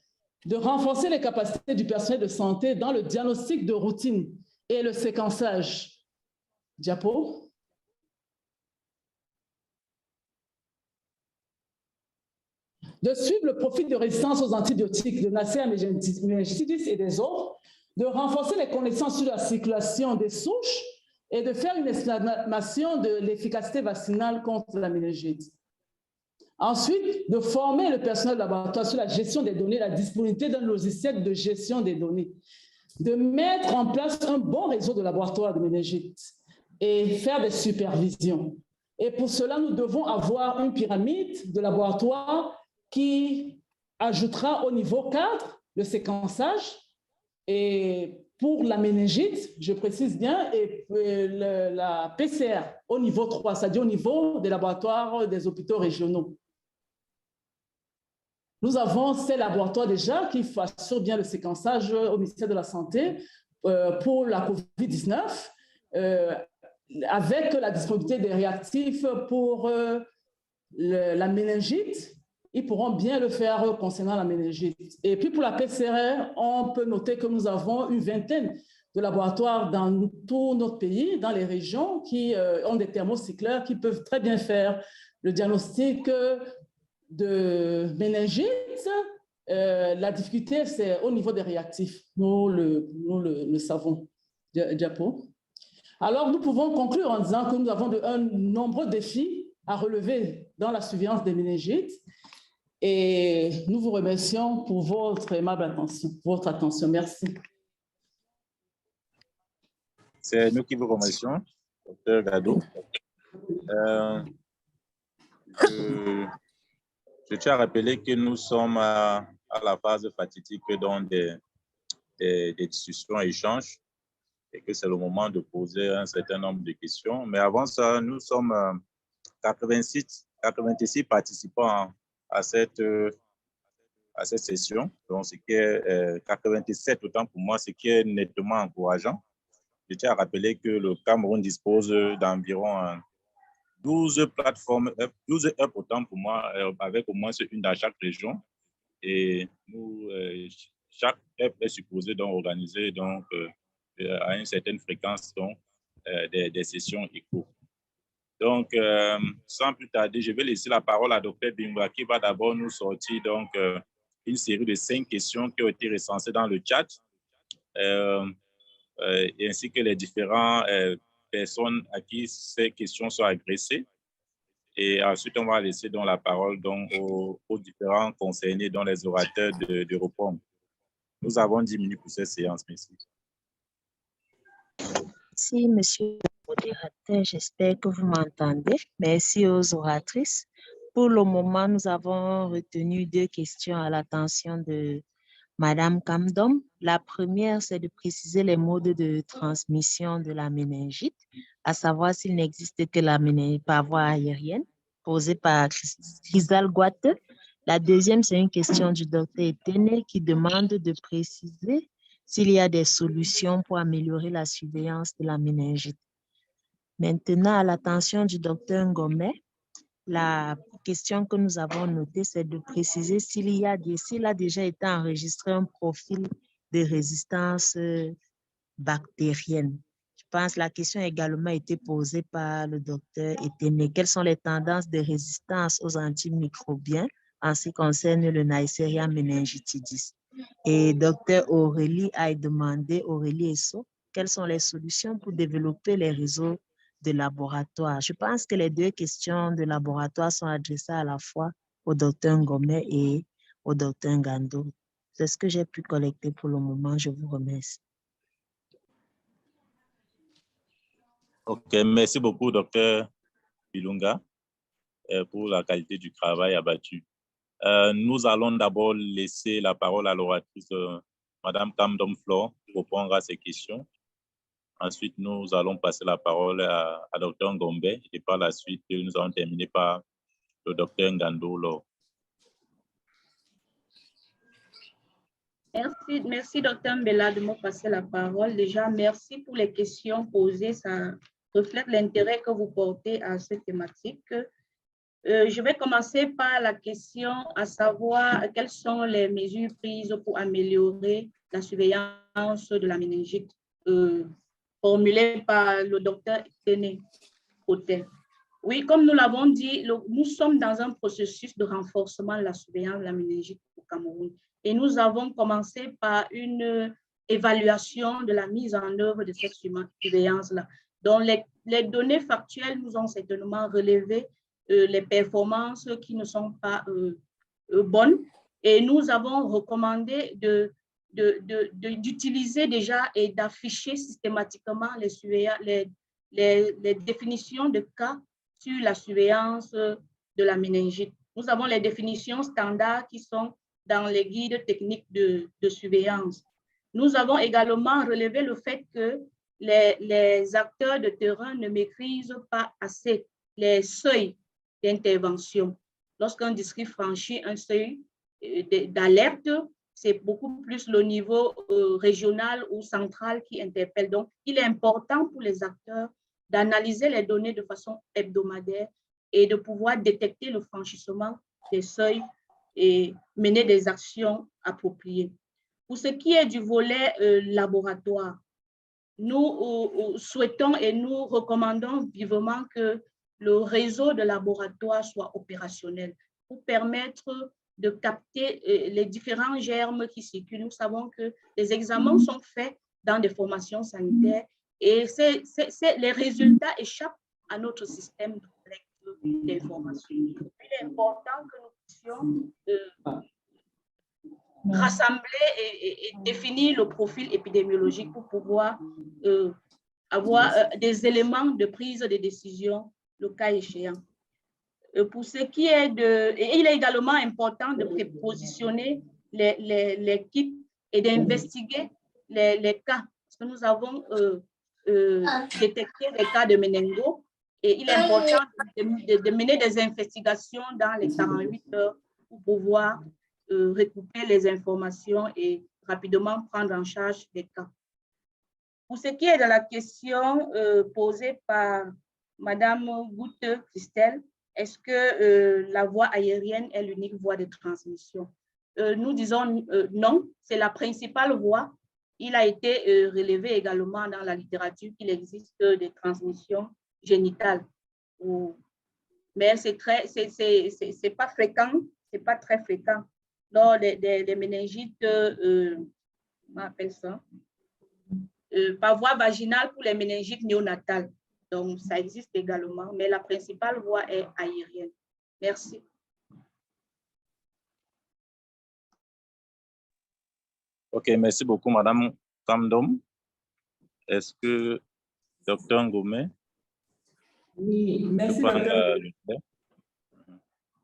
de renforcer les capacités du personnel de santé dans le diagnostic de routine et le séquençage. Diapo. De suivre le profil de résistance aux antibiotiques de Neisseria meningitidis et des autres, de renforcer les connaissances sur la circulation des souches et de faire une estimation de l'efficacité vaccinale contre la méningite. Ensuite, de former le personnel de laboratoire sur la gestion des données, la disponibilité d'un logiciel de gestion des données, de mettre en place un bon réseau de laboratoires de méningite et faire des supervisions. Et pour cela, nous devons avoir une pyramide de laboratoires qui ajoutera au niveau 4 le séquençage et pour la méningite, je précise bien, et la PCR au niveau 3, c'est-à-dire au niveau des laboratoires des hôpitaux régionaux. Nous avons ces laboratoires déjà qui assurent bien le séquençage au ministère de la Santé pour la COVID-19, avec la disponibilité des réactifs pour la méningite. Ils pourront bien le faire concernant la méningite. Et puis pour la PCR, on peut noter que nous avons une vingtaine de laboratoires dans tout notre pays, dans les régions, qui ont des thermocycleurs qui peuvent très bien faire le diagnostic de méningite. La difficulté, c'est au niveau des réactifs. Nous le savons. Diapo. Alors, nous pouvons conclure en disant que nous avons de nombreux défis à relever dans la surveillance des méningites. Et nous vous remercions pour votre aimable attention. Merci. C'est nous qui vous remercions, Dr Gado. Je tiens à rappeler que nous sommes à la phase fatidique donc des discussions et échanges et que c'est le moment de poser un certain nombre de questions. Mais avant ça, nous sommes 86 participants à cette session, donc ce qui est 87 autant pour moi, ce qui est nettement encourageant. Je tiens à rappeler que le Cameroun dispose d'environ 12 plateformes, 12 hubs autant pour moi, avec au moins une dans chaque région. Et nous, chaque hub est supposé donc organiser donc, à une certaine fréquence donc, des sessions éco. Donc, sans plus tarder, je vais laisser la parole à Dr Bimba qui va d'abord nous sortir donc, une série de 5 questions qui ont été recensées dans le chat, ainsi que les différentes personnes à qui ces questions sont adressées. Et ensuite, on va laisser donc, la parole donc, aux différents concernés, dont les orateurs de réforme. Nous avons 10 minutes pour cette séance. Merci. Merci, monsieur le modérateur. J'espère que vous m'entendez. Merci aux oratrices. Pour le moment, nous avons retenu 2 questions à l'attention de Madame Kamdom. La première, c'est de préciser les modes de transmission de la méningite, à savoir s'il n'existe que la méningite par voie aérienne, posée par Chrysal Guate. La deuxième, c'est une question du docteur Etene qui demande de préciser s'il y a des solutions pour améliorer la surveillance de la méningite. Maintenant, à l'attention du docteur Ngomé, la question que nous avons notée, c'est de préciser s'il a déjà été enregistré un profil de résistance bactérienne. Je pense que la question a également été posée par le docteur Etene. Quelles sont les tendances de résistance aux antimicrobiens en ce qui concerne le Neisseria meningitidis? Et docteur Aurélie a demandé, Aurélie Esso, quelles sont les solutions pour développer les réseaux de laboratoire. Je pense que les 2 questions de laboratoire sont adressées à la fois au docteur Ngomé et au docteur Ngando. C'est ce que j'ai pu collecter pour le moment. Je vous remercie. OK, merci beaucoup, docteur Bilunga, pour la qualité du travail abattu. Nous allons d'abord laisser la parole à l'oratrice Madame Kamdom Flore pour répondre à ces questions. Ensuite, nous allons passer la parole à Dr Ngombe et par la suite, nous allons terminer par le Dr Ngando. Merci Dr Mbela de me passer la parole. Déjà, merci pour les questions posées. Ça reflète l'intérêt que vous portez à cette thématique. Je vais commencer par la question à savoir quelles sont les mesures prises pour améliorer la surveillance de la méningite, formulée par le docteur Téné Côté. Oui, comme nous l'avons dit, nous sommes dans un processus de renforcement de la surveillance de la méningite au Cameroun. Et nous avons commencé par une évaluation de la mise en œuvre de cette surveillance-là. Donc, les données factuelles nous ont certainement relevé les performances qui ne sont pas bonnes. Et nous avons recommandé d'utiliser déjà et d'afficher systématiquement les définitions de cas sur la surveillance de la méningite. Nous avons les définitions standards qui sont dans les guides techniques de surveillance. Nous avons également relevé le fait que les acteurs de terrain ne maîtrisent pas assez les seuils d'intervention. Lorsqu'un district franchit un seuil d'alerte, c'est beaucoup plus le niveau régional ou central qui interpelle. Donc, il est important pour les acteurs d'analyser les données de façon hebdomadaire et de pouvoir détecter le franchissement des seuils et mener des actions appropriées. Pour ce qui est du volet laboratoire, nous souhaitons et nous recommandons vivement que le réseau de laboratoires soit opérationnel pour permettre de capter les différents germes qui circulent. Nous savons que les examens sont faits dans des formations sanitaires et les résultats échappent à notre système de collecte d'informations. Il est important que nous puissions rassembler et définir le profil épidémiologique pour pouvoir avoir des éléments de prise de décision le cas échéant. Pour ce qui est et il est également important de prépositionner les kits et d'investiguer les cas. Parce que nous avons détecté des cas de méningo et il est important de mener des investigations dans les 48 heures pour pouvoir recouper les informations et rapidement prendre en charge les cas. Pour ce qui est de la question posée par Madame Goutte Christelle, est-ce que la voie aérienne est l'unique voie de transmission? Nous disons non, c'est la principale voie. Il a été relevé également dans la littérature qu'il existe des transmissions génitales. Mais c'est pas fréquent, c'est pas très fréquent. Lors des méningites, on appelle ça, par voie vaginale pour les méningites néonatales. Donc, ça existe également, mais la principale voie est aérienne. Merci. OK, merci beaucoup, Madame Kamdom. Est-ce que Dr. Ngomé? Oui, merci, docteur.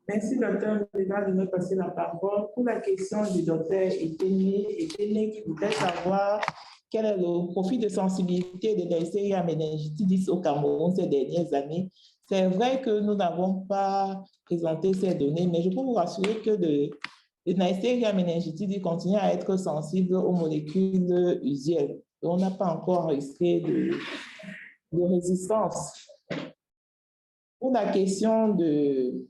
Merci, docteur, de me passer la parole. Pour la question du docteur Eténé qui voudrait savoir quel est le profil de sensibilité de Neisseria meningitidis au Cameroun ces dernières années. C'est vrai que nous n'avons pas présenté ces données, mais je peux vous rassurer que le Neisseria meningitidis continue à être sensible aux molécules usuelles. On n'a pas encore enregistré de résistance. Pour la question du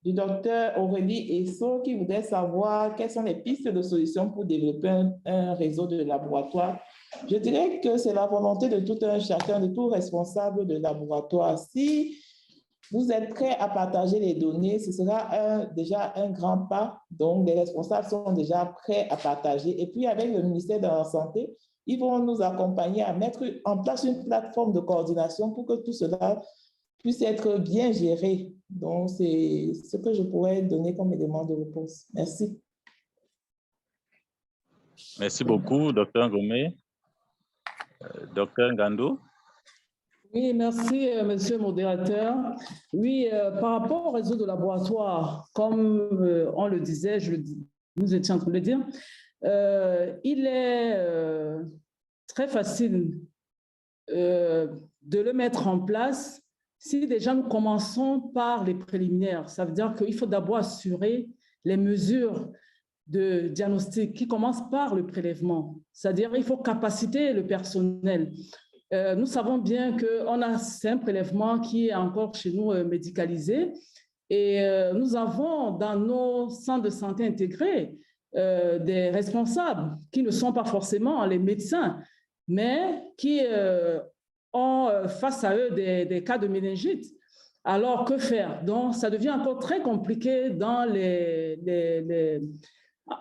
docteur Aurélie Esso qui voudrait savoir quelles sont les pistes de solutions pour développer un réseau de laboratoires. Je dirais que c'est la volonté de tout un chacun, de tout responsable de laboratoire. Si vous êtes prêt à partager les données, ce sera déjà un grand pas. Donc, les responsables sont déjà prêts à partager. Et puis, avec le ministère de la Santé, ils vont nous accompagner à mettre en place une plateforme de coordination pour que tout cela puisse être bien géré. Donc, c'est ce que je pourrais donner comme élément de réponse. Merci. Merci beaucoup, Dr. Ngomé. Dr. Ngando. Oui, merci, monsieur le modérateur. Oui, par rapport au réseau de laboratoires, comme on le disait, nous étions en train de le dire, il est très facile de le mettre en place si déjà nous commençons par les préliminaires. Ça veut dire qu'il faut d'abord assurer les mesures de diagnostic qui commencent par le prélèvement. C'est-à-dire qu'il faut capaciter le personnel Nous savons bien qu'on a c'est un prélèvement qui est encore chez nous médicalisé et nous avons dans nos centres de santé intégrés des responsables qui ne sont pas forcément les médecins, mais qui ont face à eux des cas de méningite. Alors, que faire? Donc, ça devient encore très compliqué dans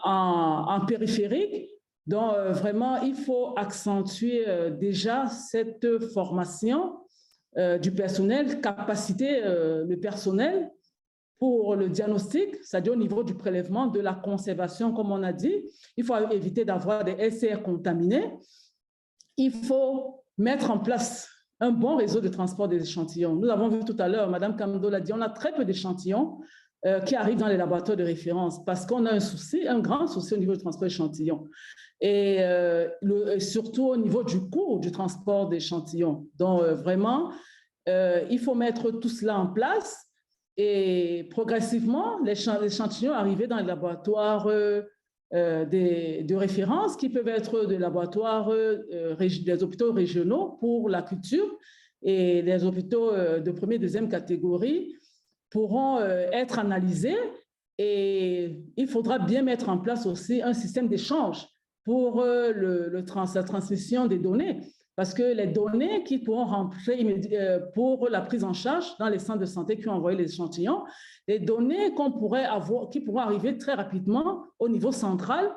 en périphérique. Donc, vraiment, il faut accentuer déjà cette formation du personnel, capaciter le personnel pour le diagnostic, c'est-à-dire au niveau du prélèvement, de la conservation, comme on a dit. Il faut éviter d'avoir des SCR contaminés. Il faut mettre en place un bon réseau de transport des échantillons. Nous avons vu tout à l'heure, Mme Kamdo l'a dit, on a très peu d'échantillons qui arrivent dans les laboratoires de référence parce qu'on a un souci, un grand souci au niveau du transport d'échantillons et surtout au niveau du coût du transport d'échantillons. Donc, vraiment, il faut mettre tout cela en place et progressivement, les échantillons arrivés dans les laboratoires de référence qui peuvent être des laboratoires des hôpitaux régionaux pour la culture et les hôpitaux de première et deuxième catégorie pourront être analysés et il faudra bien mettre en place aussi un système d'échange pour la transmission des données parce que les données qui pourront rentrer pour la prise en charge dans les centres de santé qui ont envoyé les échantillons, les données qu'on pourrait avoir, qui pourront arriver très rapidement au niveau central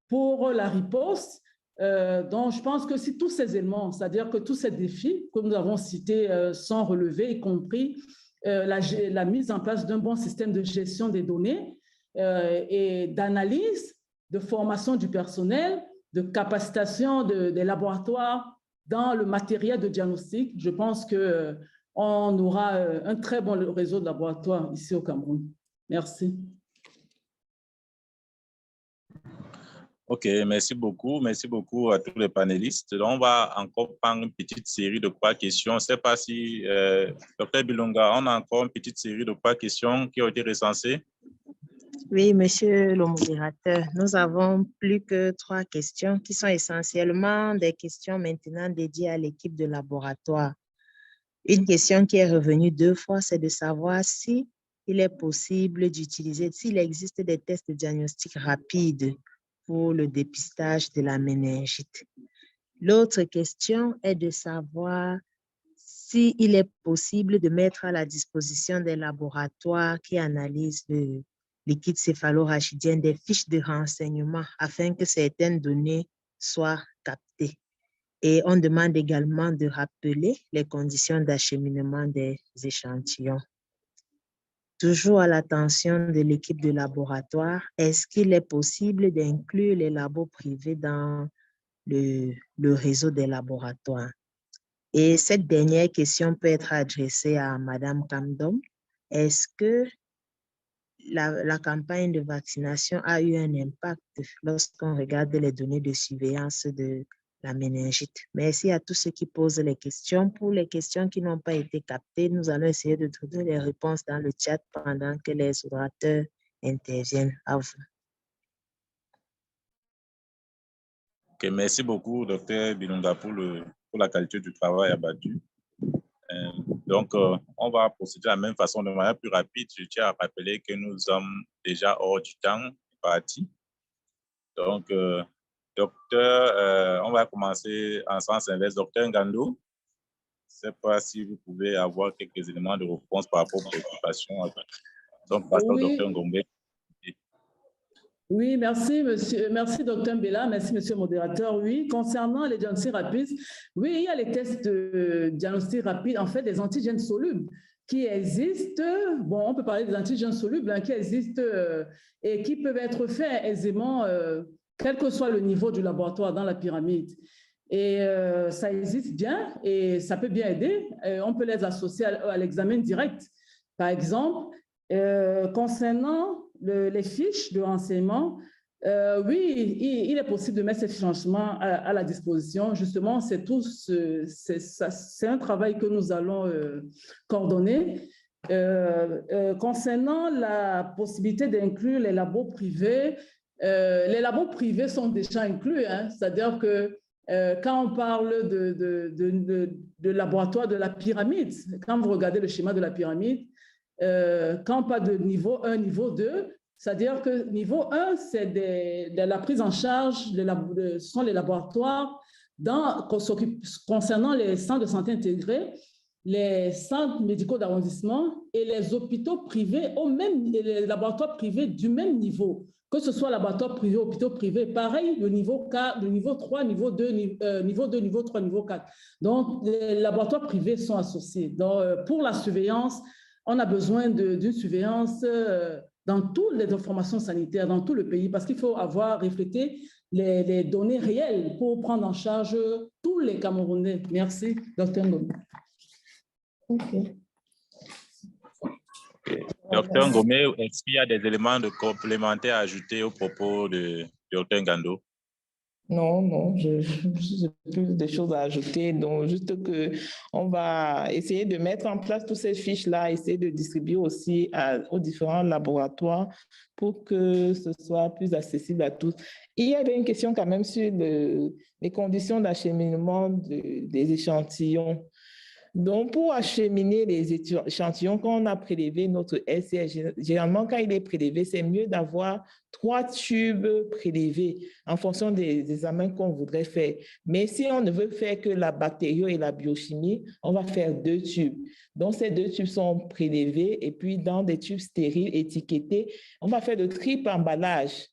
pour la riposte. Donc, je pense que si tous ces éléments, c'est-à-dire que tous ces défis que nous avons cités sont relevés, y compris la mise en place d'un bon système de gestion des données et d'analyse, de formation du personnel, de capacitation des laboratoires dans le matériel de diagnostic, je pense qu'on aura un très bon réseau de laboratoires ici au Cameroun. Merci. OK, merci beaucoup. Merci beaucoup à tous les panélistes. Donc, on va encore prendre une petite série de 3 questions. Je ne sais pas si, Dr Bilonga, on a encore une petite série de 3 questions qui ont été recensées. Oui, monsieur le modérateur, nous avons plus que 3 questions qui sont essentiellement des questions maintenant dédiées à l'équipe de laboratoire. Une question qui est revenue 2 fois, c'est de savoir si il est possible d'utiliser, s'il existe des tests de diagnostic rapides pour le dépistage de la méningite. L'autre question est de savoir s'il est possible de mettre à la disposition des laboratoires qui analysent le liquide céphalorachidien des fiches de renseignement afin que certaines données soient captées. Et on demande également de rappeler les conditions d'acheminement des échantillons. Toujours à l'attention de l'équipe de laboratoire, est-ce qu'il est possible d'inclure les labos privés dans le réseau des laboratoires? Et cette dernière question peut être adressée à Mme Kamdom. Est-ce que la campagne de vaccination a eu un impact lorsqu'on regarde les données de surveillance de la méningite? Merci à tous ceux qui posent les questions. Pour les questions qui n'ont pas été captées, nous allons essayer de trouver les réponses dans le chat pendant que les orateurs interviennent. À vous. Okay, merci beaucoup, Dr Bilonga, pour la qualité du travail abattu. Donc, on va procéder de la même façon, de manière plus rapide. Je tiens à rappeler que nous sommes déjà hors du temps parti. Donc, docteur, on va commencer en sens inverse. Docteur Ngando, je ne sais pas si vous pouvez avoir quelques éléments de réponse par rapport aux préoccupations. Donc, pasteur docteur Ngombe. Oui, merci, monsieur. Merci, docteur Mbela. Merci, monsieur le modérateur. Oui, concernant les diagnostics rapides, oui, il y a les tests de diagnostic rapide, en fait, des antigènes solubles qui existent. Bon, on peut parler des antigènes solubles qui existent et qui peuvent être faits aisément, quel que soit le niveau du laboratoire dans la pyramide. Et ça existe bien et ça peut bien aider. On peut les associer à l'examen direct. Par exemple, concernant les fiches de renseignement, oui, il est possible de mettre ces fiches de renseignement à la disposition. Justement, c'est un travail que nous allons coordonner. Concernant la possibilité d'inclure les labos privés sont déjà inclus, hein, c'est-à-dire que Quand on parle de laboratoire de la pyramide, quand vous regardez le schéma de la pyramide, quand on parle de niveau 1, niveau 2, c'est-à-dire que niveau 1, c'est de la prise en charge, ce sont les laboratoires concernant les centres de santé intégrés, les centres médicaux d'arrondissement et les hôpitaux privés, les laboratoires privés du même niveau, que ce soit laboratoire privé, hôpitaux privés, pareil, le niveau 4, le niveau 3, niveau 2, niveau 2, niveau 3, niveau 4. Donc, les laboratoires privés sont associés. Donc, pour la surveillance, on a besoin d'une surveillance dans toutes les informations sanitaires, dans tout le pays, parce qu'il faut avoir reflété les données réelles pour prendre en charge tous les Camerounais. Merci, Dr. Ngomé. Okay. Dr. Ngomé, est-ce qu'il y a des éléments de complémentaires à ajouter au propos de Dr. Ngando? Non, j'ai plus de choses à ajouter. Donc, juste qu'on va essayer de mettre en place toutes ces fiches-là, essayer de distribuer aussi aux différents laboratoires pour que ce soit plus accessible à tous. Il y avait une question quand même sur les conditions d'acheminement des échantillons. Donc, pour acheminer les échantillons, quand on a prélevé notre SCR, généralement, quand il est prélevé, c'est mieux d'avoir 3 tubes prélevés en fonction des examens qu'on voudrait faire. Mais si on ne veut faire que la bactérie et la biochimie, on va faire 2 tubes. Donc, ces 2 tubes sont prélevés et puis dans des tubes stériles étiquetés, on va faire le triple emballage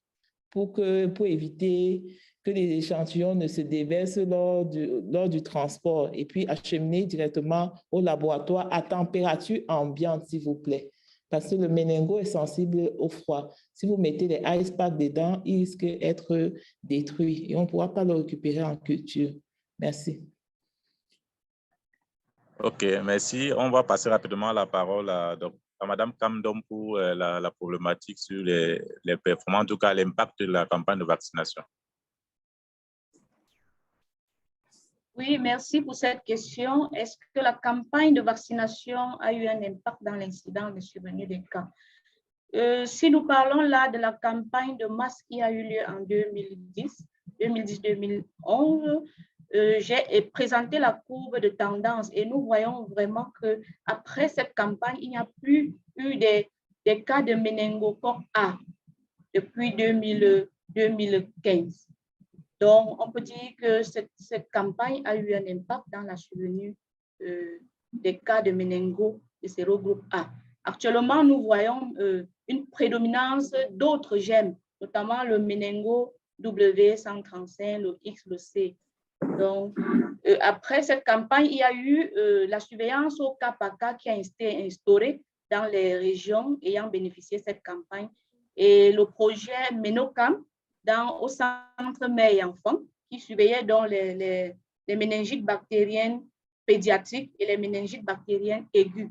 pour éviter que les échantillons ne se déversent lors du transport et puis acheminer directement au laboratoire à température ambiante, s'il vous plaît. Parce que le méningo est sensible au froid. Si vous mettez les ice packs dedans, il risque d'être détruit et on ne pourra pas le récupérer en culture. Merci. OK, merci. On va passer rapidement la parole à Mme Kamdom pour la problématique sur les performances, en tout cas l'impact de la campagne de vaccination. Oui, merci pour cette question. Est-ce que la campagne de vaccination a eu un impact dans l'incident de survenue des cas? Si nous parlons là de la campagne de masse qui a eu lieu en 2010-2011, j'ai présenté la courbe de tendance et nous voyons vraiment qu'après cette campagne, il n'y a plus eu des cas de méningocoque A depuis 2015. Donc, on peut dire que cette campagne a eu un impact dans la survenue des cas de méningo de sérogroupe A. Actuellement, nous voyons une prédominance d'autres gènes, notamment le méningo W135, le X, le C. Donc, après cette campagne, il y a eu la surveillance au cas par cas qui a été instaurée dans les régions ayant bénéficié de cette campagne. Et le projet MENOCAM, au centre mère et enfants, qui surveillait donc les méningites bactériennes pédiatriques et les méningites bactériennes aiguës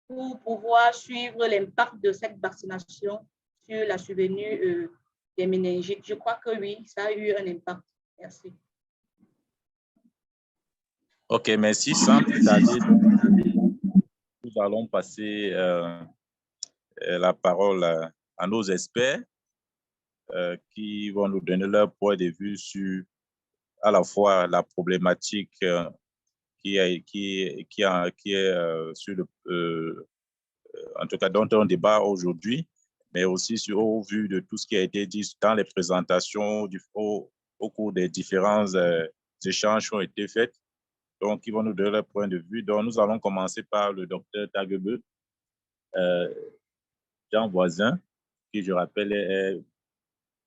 pour pouvoir suivre l'impact de cette vaccination sur la survenue des méningites. Je crois que oui, ça a eu un impact. Merci. OK, merci. Sans plus tarder, nous allons passer la parole à nos experts qui vont nous donner leur point de vue sur à la fois la problématique qui est sur en tout cas dont on débat aujourd'hui, mais aussi au vu de tout ce qui a été dit dans les présentations au cours des différents échanges qui ont été faits. Donc, ils vont nous donner leur point de vue. Donc, nous allons commencer par le docteur Tagebeu, Jean Voisin, qui, je rappelle, est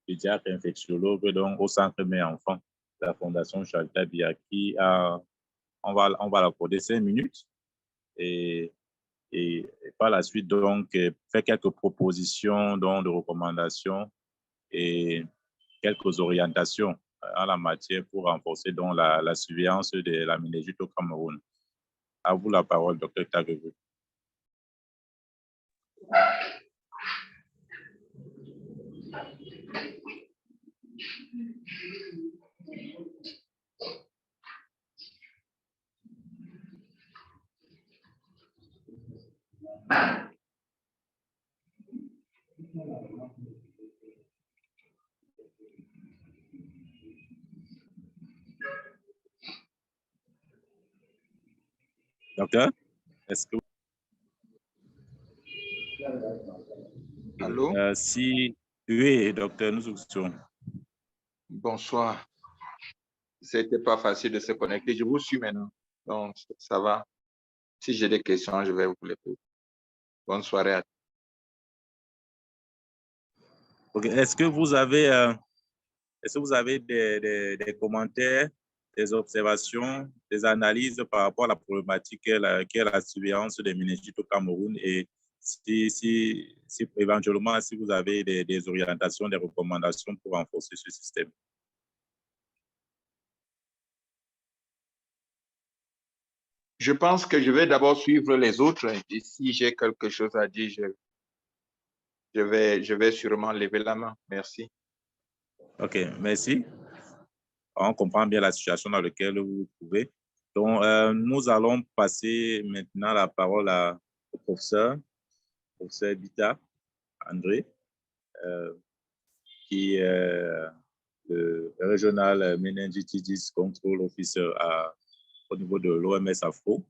pédiatre infectiologue donc, au Centre Mère Enfants de la Fondation Chalta Biaki. On va l'accorder 5 minutes et par la suite, donc, faire quelques propositions donc, de recommandations et quelques orientations en la matière pour renforcer donc, la surveillance de la méningite au Cameroun. À vous la parole, Dr. Tagebeu. Docteur, est-ce que... Allô? Si... Oui, docteur, nous écoutons. Bonsoir. C'était pas facile de se connecter. Je vous suis maintenant. Donc, ça va. Si j'ai des questions, je vais vous les poser. Bonne soirée à tous. Okay. Est-ce que vous avez des commentaires, des observations, des analyses par rapport à la problématique qu'est la surveillance des méningites au Cameroun et si éventuellement, si vous avez des orientations, des recommandations pour renforcer ce système? Je pense que je vais d'abord suivre les autres et si j'ai quelque chose à dire, je vais sûrement lever la main. Merci. OK, merci. On comprend bien la situation dans laquelle vous vous trouvez. Donc, nous allons passer maintenant la parole au professeur Bita André, qui est le Regional Meningitis Control Officer au niveau de l'OMS Afro.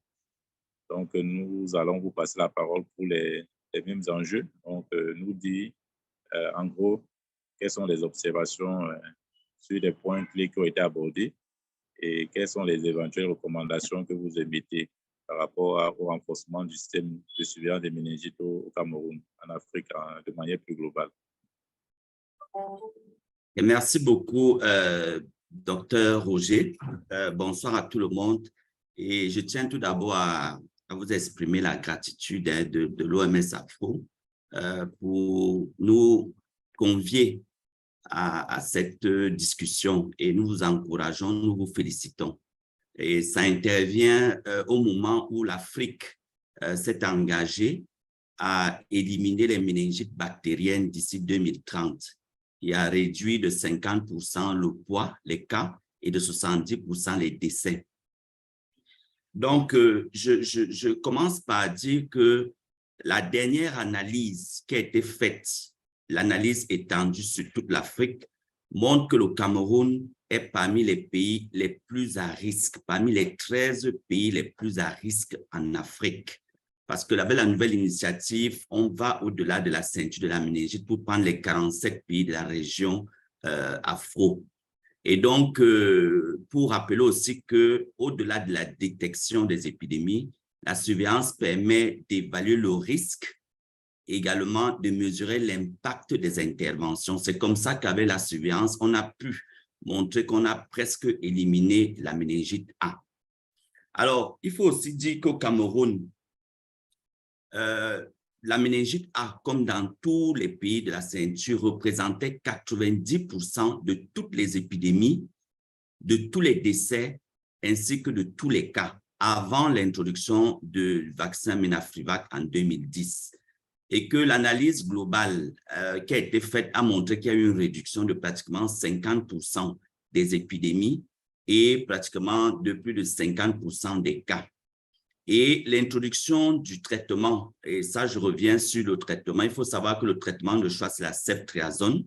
Donc, nous allons vous passer la parole pour les mêmes enjeux. Donc, nous dit en gros quelles sont les observations sur les points clés qui ont été abordés et quelles sont les éventuelles recommandations que vous émettez par rapport au renforcement du système de surveillance des méningites au Cameroun, en Afrique, de manière plus globale. Et merci beaucoup, Dr Roger. Bonsoir à tout le monde. Et je tiens tout d'abord à vous exprimer la gratitude de l'OMS Afro pour nous convier à cette discussion et nous vous encourageons, nous vous félicitons. Et ça intervient au moment où l'Afrique s'est engagée à éliminer les méningites bactériennes d'ici 2030 et à réduire de 50% le poids, les cas, et de 70% les décès. Donc, je commence par dire que la dernière analyse qui a été faite, l'analyse étendue sur toute l'Afrique, montre que le Cameroun est parmi les pays les plus à risque, parmi les 13 pays les plus à risque en Afrique. Parce que avec la nouvelle initiative, on va au-delà de la ceinture de la méningite pour prendre les 47 pays de la région afro. Et donc, pour rappeler aussi qu'au-delà de la détection des épidémies, la surveillance permet d'évaluer le risque, également de mesurer l'impact des interventions. C'est comme ça qu'avec la surveillance, on a pu montrer qu'on a presque éliminé la méningite A. Alors, il faut aussi dire qu'au Cameroun, la méningite A, comme dans tous les pays de la ceinture, représentait 90% de toutes les épidémies, de tous les décès, ainsi que de tous les cas, avant l'introduction du vaccin Menafrivac en 2010. Et que l'analyse globale qui a été faite a montré qu'il y a eu une réduction de pratiquement 50% des épidémies et pratiquement de plus de 50% des cas. Et l'introduction du traitement, et ça je reviens sur le traitement, il faut savoir que le traitement de choix c'est la ceftriaxone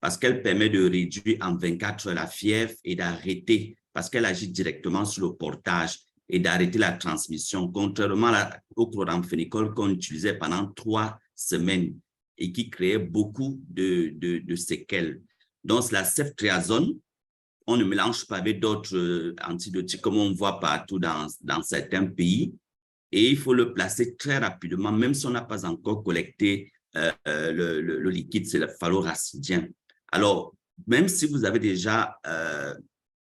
parce qu'elle permet de réduire en 24 heures la fièvre et d'arrêter, parce qu'elle agit directement sur le portage et d'arrêter la transmission, contrairement au chloramphénicol qu'on utilisait pendant 3 semaines et qui créait beaucoup de séquelles. Donc la ceftriaxone, on ne mélange pas avec d'autres antibiotiques comme on voit partout dans certains pays. Et il faut le placer très rapidement, même si on n'a pas encore collecté le liquide céphalorachidien. Alors, même si vous avez déjà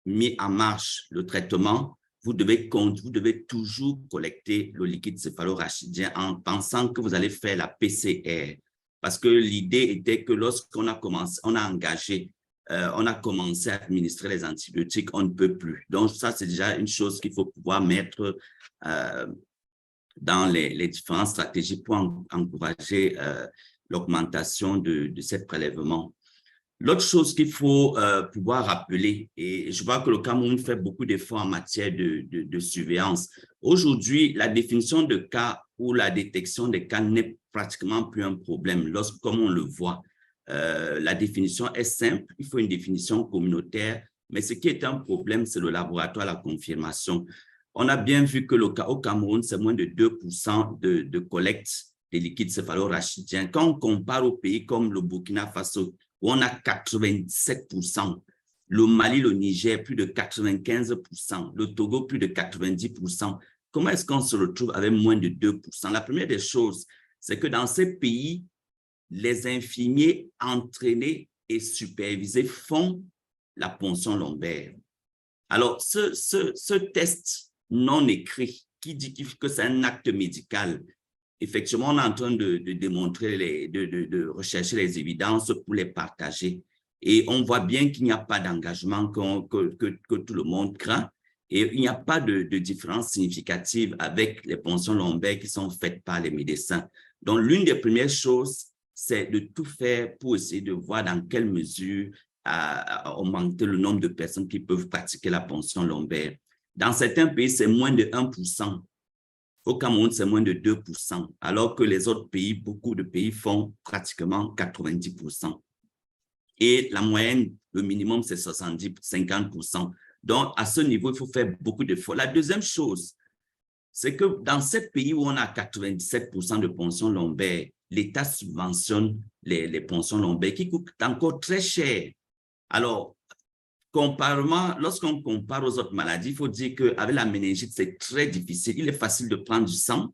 mis en marche le traitement, vous devez toujours collecter le liquide céphalorachidien en pensant que vous allez faire la PCR. Parce que l'idée était que lorsqu'on a commencé, on a commencé à administrer les antibiotiques, on ne peut plus. Donc, ça, c'est déjà une chose qu'il faut pouvoir mettre dans les différentes stratégies pour encourager l'augmentation de ces prélèvements. L'autre chose qu'il faut pouvoir rappeler, et je vois que le Cameroun fait beaucoup d'efforts en matière de surveillance. Aujourd'hui, la définition de cas ou la détection des cas n'est pratiquement plus un problème. Comme on le voit, la définition est simple, il faut une définition communautaire, mais ce qui est un problème, c'est le laboratoire, la confirmation. On a bien vu que au Cameroun, c'est moins de 2% de collecte des liquides céphalo-rachidiens. Quand on compare aux pays comme le Burkina Faso, où on a 97%, le Mali, le Niger, plus de 95%, le Togo, plus de 90%. Comment est-ce qu'on se retrouve avec moins de 2%? La première des choses, c'est que dans ces pays, les infirmiers entraînés et supervisés font la ponction lombaire. Alors, ce test non écrit qui dit que c'est un acte médical, effectivement, on est en train de démontrer, de rechercher les évidences pour les partager. Et on voit bien qu'il n'y a pas d'engagement que tout le monde craint. Et il n'y a pas de différence significative avec les ponctions lombaires qui sont faites par les médecins. Donc, l'une des premières choses, c'est de tout faire pour essayer de voir dans quelle mesure augmenter le nombre de personnes qui peuvent pratiquer la ponction lombaire. Dans certains pays, c'est moins de 1%. Au Cameroun, c'est moins de 2%, alors que les autres pays, beaucoup de pays font pratiquement 90%. Et la moyenne, le minimum, c'est 50%. Donc, à ce niveau, il faut faire beaucoup d'efforts. La deuxième chose, c'est que dans ces pays où on a 97% de pensions lombaires, l'État subventionne les pensions lombaires qui coûtent encore très cher. Alors, lorsqu'on compare aux autres maladies, il faut dire qu'avec la méningite, c'est très difficile. Il est facile de prendre du sang,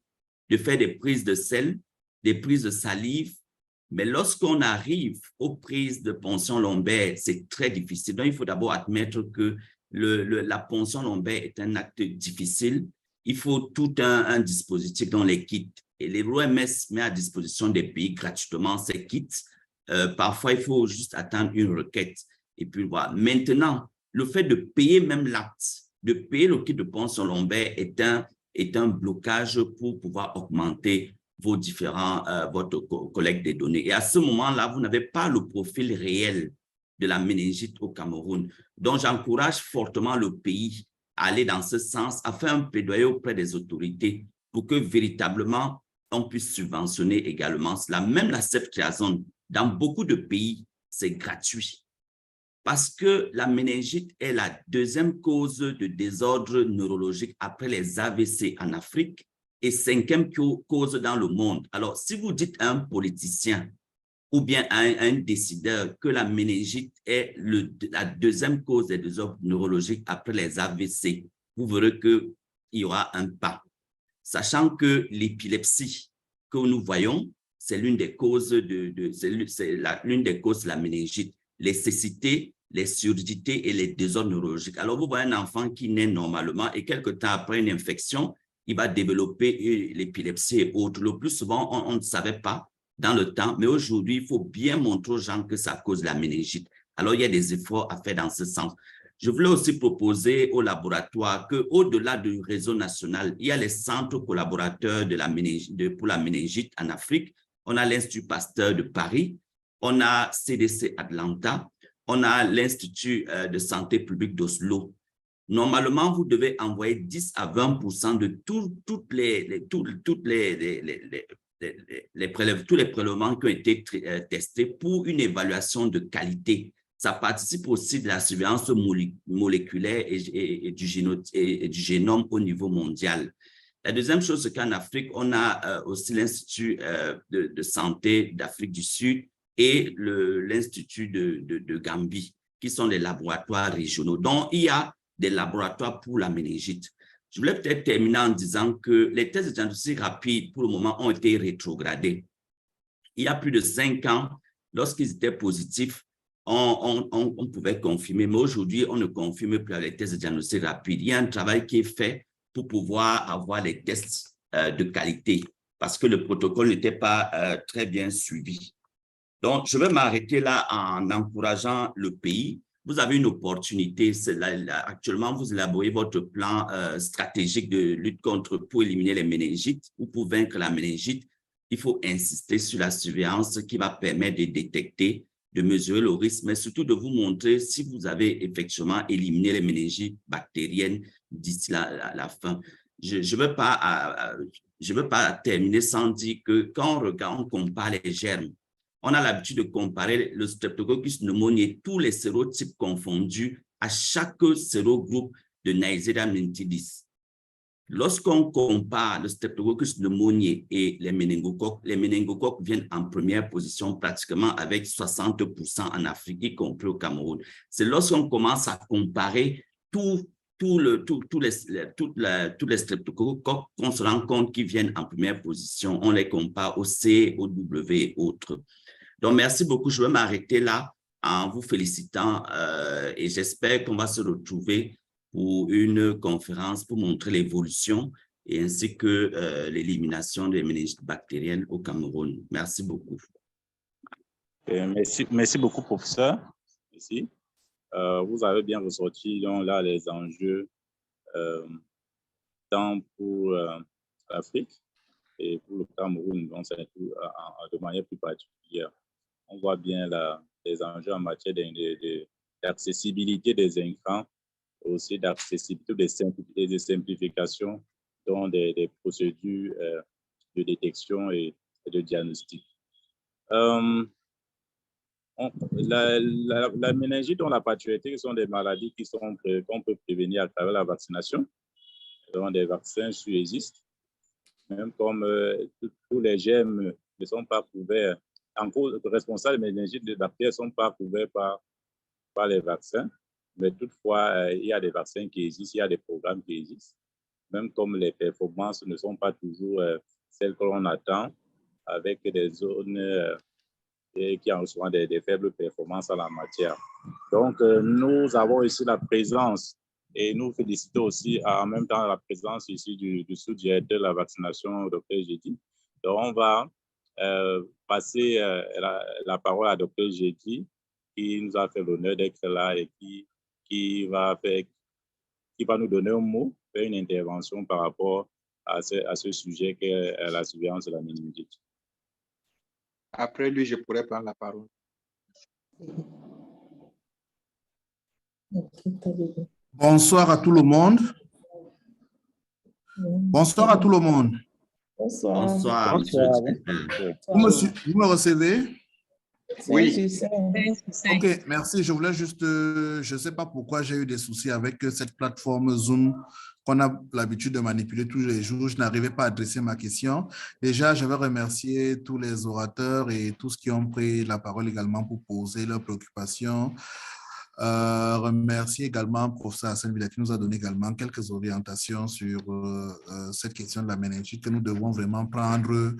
de faire des prises de sel, des prises de salive, mais lorsqu'on arrive aux prises de ponction lombaire, c'est très difficile. Donc, il faut d'abord admettre que la ponction lombaire est un acte difficile. Il faut tout un dispositif dans les kits. Et l'OMS met à disposition des pays gratuitement ces kits. Parfois, il faut juste attendre une requête. Et puis voilà. Maintenant, le fait de payer même l'acte, de payer le kit de ponction lombaire est un blocage pour pouvoir augmenter votre collecte des données. Et à ce moment-là, vous n'avez pas le profil réel de la méningite au Cameroun. Donc, j'encourage fortement le pays à aller dans ce sens, à faire un plaidoyer auprès des autorités pour que véritablement, on puisse subventionner également cela. Même la ceftriaxone, dans beaucoup de pays, c'est gratuit. Parce que la méningite est la deuxième cause de désordre neurologique après les AVC en Afrique et cinquième cause dans le monde. Alors, si vous dites à un politicien ou bien à un décideur que la méningite est la deuxième cause des désordres neurologiques après les AVC, vous verrez qu'il y aura un pas. Sachant que l'épilepsie que nous voyons, c'est l'une des causes l'une des causes de la méningite. Les cécités, les surdités et les désordres neurologiques. Alors, vous voyez un enfant qui naît normalement et quelque temps après une infection, il va développer l'épilepsie et autres. Le plus souvent, on ne savait pas dans le temps, mais aujourd'hui, il faut bien montrer aux gens que ça cause la méningite. Alors, il y a des efforts à faire dans ce sens. Je voulais aussi proposer au laboratoire qu'au-delà du réseau national, il y a les centres collaborateurs pour la méningite en Afrique. On a l'Institut Pasteur de Paris, on a CDC Atlanta, on a l'Institut de santé publique d'Oslo. Normalement, vous devez envoyer 10 à 20% de tous les prélèvements qui ont été testés pour une évaluation de qualité. Ça participe aussi de la surveillance moléculaire et du génome au niveau mondial. La deuxième chose, c'est qu'en Afrique, on a aussi l'Institut de santé d'Afrique du Sud et l'Institut de Gambie, qui sont les laboratoires régionaux. Donc, il y a des laboratoires pour la méningite. Je voulais peut-être terminer en disant que les tests de diagnostic rapide, pour le moment, ont été rétrogradés. Il y a plus de 5 ans, lorsqu'ils étaient positifs, on pouvait confirmer, mais aujourd'hui, on ne confirme plus les tests de diagnostic rapide. Il y a un travail qui est fait pour pouvoir avoir les tests de qualité, parce que le protocole n'était pas très bien suivi. Donc, je vais m'arrêter là en encourageant le pays. Vous avez une opportunité. Actuellement, vous élaborez votre plan stratégique de lutte pour éliminer les méningites ou pour vaincre la méningite. Il faut insister sur la surveillance qui va permettre de détecter, de mesurer le risque, mais surtout de vous montrer si vous avez effectivement éliminé les méningites bactériennes d'ici la fin. Je ne veux pas terminer sans dire que quand on compare les germes, on a l'habitude de comparer le Streptococcus pneumoniae, tous les sérotypes confondus, à chaque sérogroupe de Neisseria mentidis. Lorsqu'on compare le Streptococcus pneumoniae et les méningocoques viennent en première position pratiquement avec 60% en Afrique, y compris au Cameroun. C'est lorsqu'on commence à comparer tous les streptocoques qu'on se rend compte qu'ils viennent en première position. On les compare au C, au W et autres. Donc, merci beaucoup. Je vais m'arrêter là en vous félicitant et j'espère qu'on va se retrouver pour une conférence pour montrer l'évolution et ainsi que l'élimination des méningites bactériennes au Cameroun. Merci beaucoup. Merci beaucoup, professeur. Merci. Vous avez bien ressorti donc, là les enjeux tant pour l'Afrique et pour le Cameroun, donc c'est de manière plus particulière. On voit bien les enjeux en matière d'accessibilité des intrants, aussi d'accessibilité et de simplification dans des procédures de détection et de diagnostic. La méningite dont la particularité sont des maladies qu'on peut prévenir à travers la vaccination. Donc, des vaccins existent, même comme tous les germes ne sont pas couverts. En cause, les responsables de méningite de bactéries ne sont pas couverts par les vaccins, mais toutefois, il y a des vaccins qui existent, il y a des programmes qui existent, même comme les performances ne sont pas toujours celles que l'on attend, avec des zones qui ont souvent des faibles performances en la matière. Donc, nous avons ici la présence et nous félicitons aussi en même temps la présence ici du sous-directeur de la vaccination, Dr. Jeudi. Donc, on va passer la parole à Dr. Jeudi qui nous a fait l'honneur d'être là et qui va nous donner un mot, faire une intervention par rapport à ce sujet qu'est la surveillance de la méningite. Après lui, je pourrais prendre la parole. Bonsoir à tout le monde. Bonsoir à tout le monde. Bonsoir. Bonsoir, monsieur. Vous me recevez? Oui. Ok, merci. Je voulais juste, je ne sais pas pourquoi j'ai eu des soucis avec cette plateforme Zoom qu'on a l'habitude de manipuler tous les jours. Je n'arrivais pas à adresser ma question. Déjà, je vais remercier tous les orateurs et tous qui ont pris la parole également pour poser leurs préoccupations. Remercier également le professeur Hassan Villa qui nous a donné également quelques orientations sur cette question de la méningite que nous devons vraiment prendre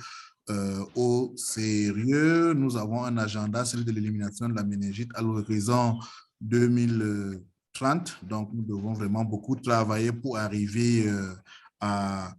au sérieux. Nous avons un agenda, celui de l'élimination de la méningite à l'horizon 2030. Donc, nous devons vraiment beaucoup travailler pour arriver à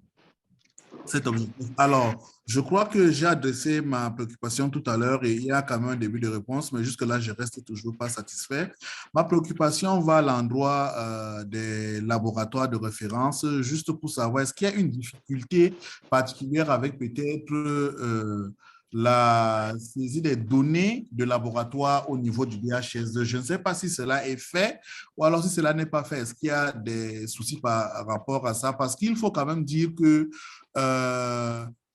cet objectif. Alors, je crois que j'ai adressé ma préoccupation tout à l'heure et il y a quand même un début de réponse, mais jusque-là, je ne reste toujours pas satisfait. Ma préoccupation va à l'endroit des laboratoires de référence, juste pour savoir, est-ce qu'il y a une difficulté particulière avec peut-être la saisie des données de laboratoire au niveau du DHS2. Je ne sais pas si cela est fait ou alors si cela n'est pas fait. Est-ce qu'il y a des soucis par rapport à ça? Parce qu'il faut quand même dire que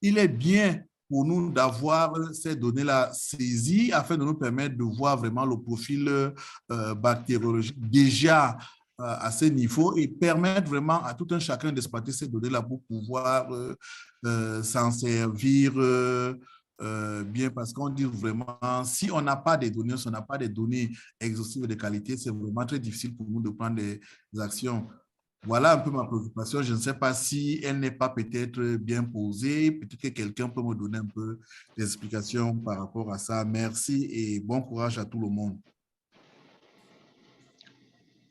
il est bien pour nous d'avoir ces données-là saisies afin de nous permettre de voir vraiment le profil bactériologique déjà à ce niveau et permettre vraiment à tout un chacun d'exploiter ces données-là pour pouvoir s'en servir bien, parce qu'on dit vraiment, si on n'a pas des données, si on n'a pas des données exhaustives et de qualité, c'est vraiment très difficile pour nous de prendre des actions. Voilà un peu ma préoccupation. Je ne sais pas si elle n'est pas peut-être bien posée. Peut-être que quelqu'un peut me donner un peu d'explications par rapport à ça. Merci et bon courage à tout le monde.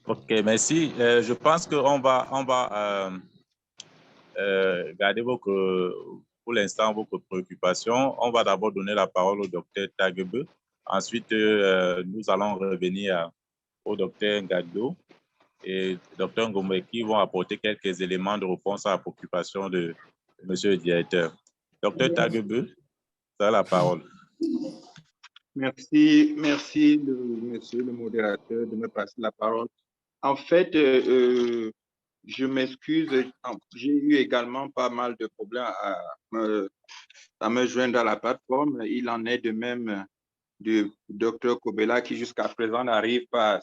OK, merci. Je pense qu'on va garder pour l'instant vos préoccupations. On va d'abord donner la parole au docteur Tagebeu. Ensuite, nous allons revenir au docteur Ngaddo et docteur Ngombe qui vont apporter quelques éléments de réponse à la préoccupation de monsieur le directeur. Docteur Tagebeu, vous avez la parole. Merci, monsieur le modérateur de me passer la parole. En fait, je m'excuse, j'ai eu également pas mal de problèmes à me joindre à la plateforme. Il en est de même du docteur Kobela qui jusqu'à présent n'arrive pas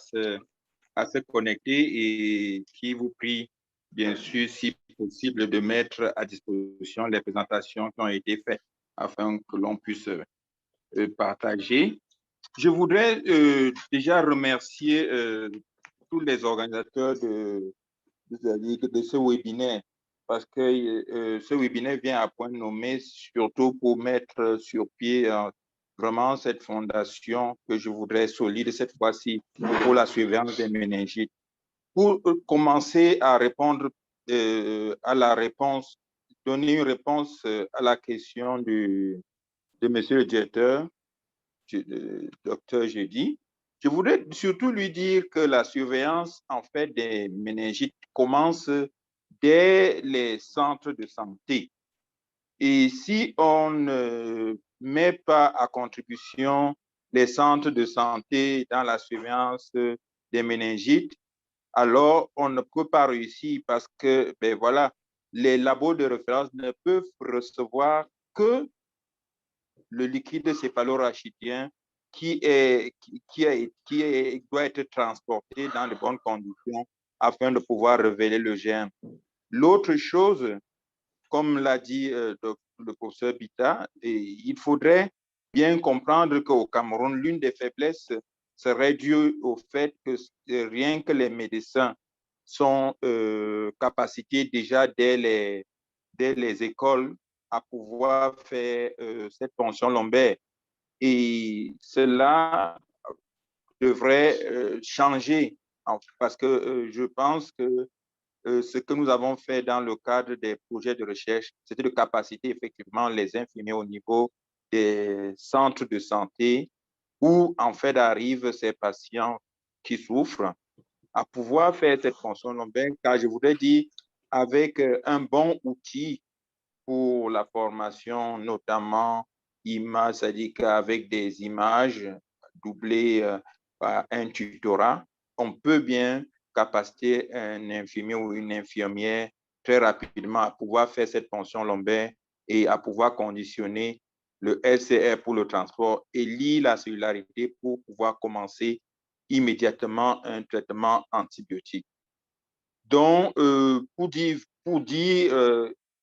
à se connecter et qui vous prie bien sûr, si possible, de mettre à disposition les présentations qui ont été faites afin que l'on puisse partager. Je voudrais déjà remercier tous les organisateurs de ce webinaire, parce que ce webinaire vient à point nommé, surtout pour mettre sur pied vraiment cette fondation que je voudrais solide cette fois-ci pour la surveillance des méningites. Pour commencer à répondre à la réponse, donner une réponse à la question de monsieur le directeur, docteur Jeudi, je voudrais surtout lui dire que la surveillance en fait des méningites commence dès les centres de santé. Et si on ne met pas à contribution les centres de santé dans la surveillance des méningites, alors on ne peut pas réussir parce que, ben voilà, les labos de référence ne peuvent recevoir que le liquide céphalorachidien qui doit être transporté dans de bonnes conditions afin de pouvoir révéler le germe. L'autre chose, comme l'a dit le professeur Bita, il faudrait bien comprendre qu'au Cameroun, l'une des faiblesses serait due au fait que rien que les médecins sont capacités déjà dès les écoles à pouvoir faire cette ponction lombaire. Et cela devrait changer parce que je pense que ce que nous avons fait dans le cadre des projets de recherche, c'était de capaciter effectivement les infirmiers au niveau des centres de santé où en fait arrivent ces patients qui souffrent à pouvoir faire cette fonction lombaire, car je voudrais dire avec un bon outil pour la formation, notamment images, c'est-à-dire qu'avec des images doublées par un tutorat, on peut bien capaciter un infirmier ou une infirmière très rapidement à pouvoir faire cette ponction lombaire et à pouvoir conditionner le LCR pour le transport et lire la cellularité pour pouvoir commencer immédiatement un traitement antibiotique. Donc, pour dire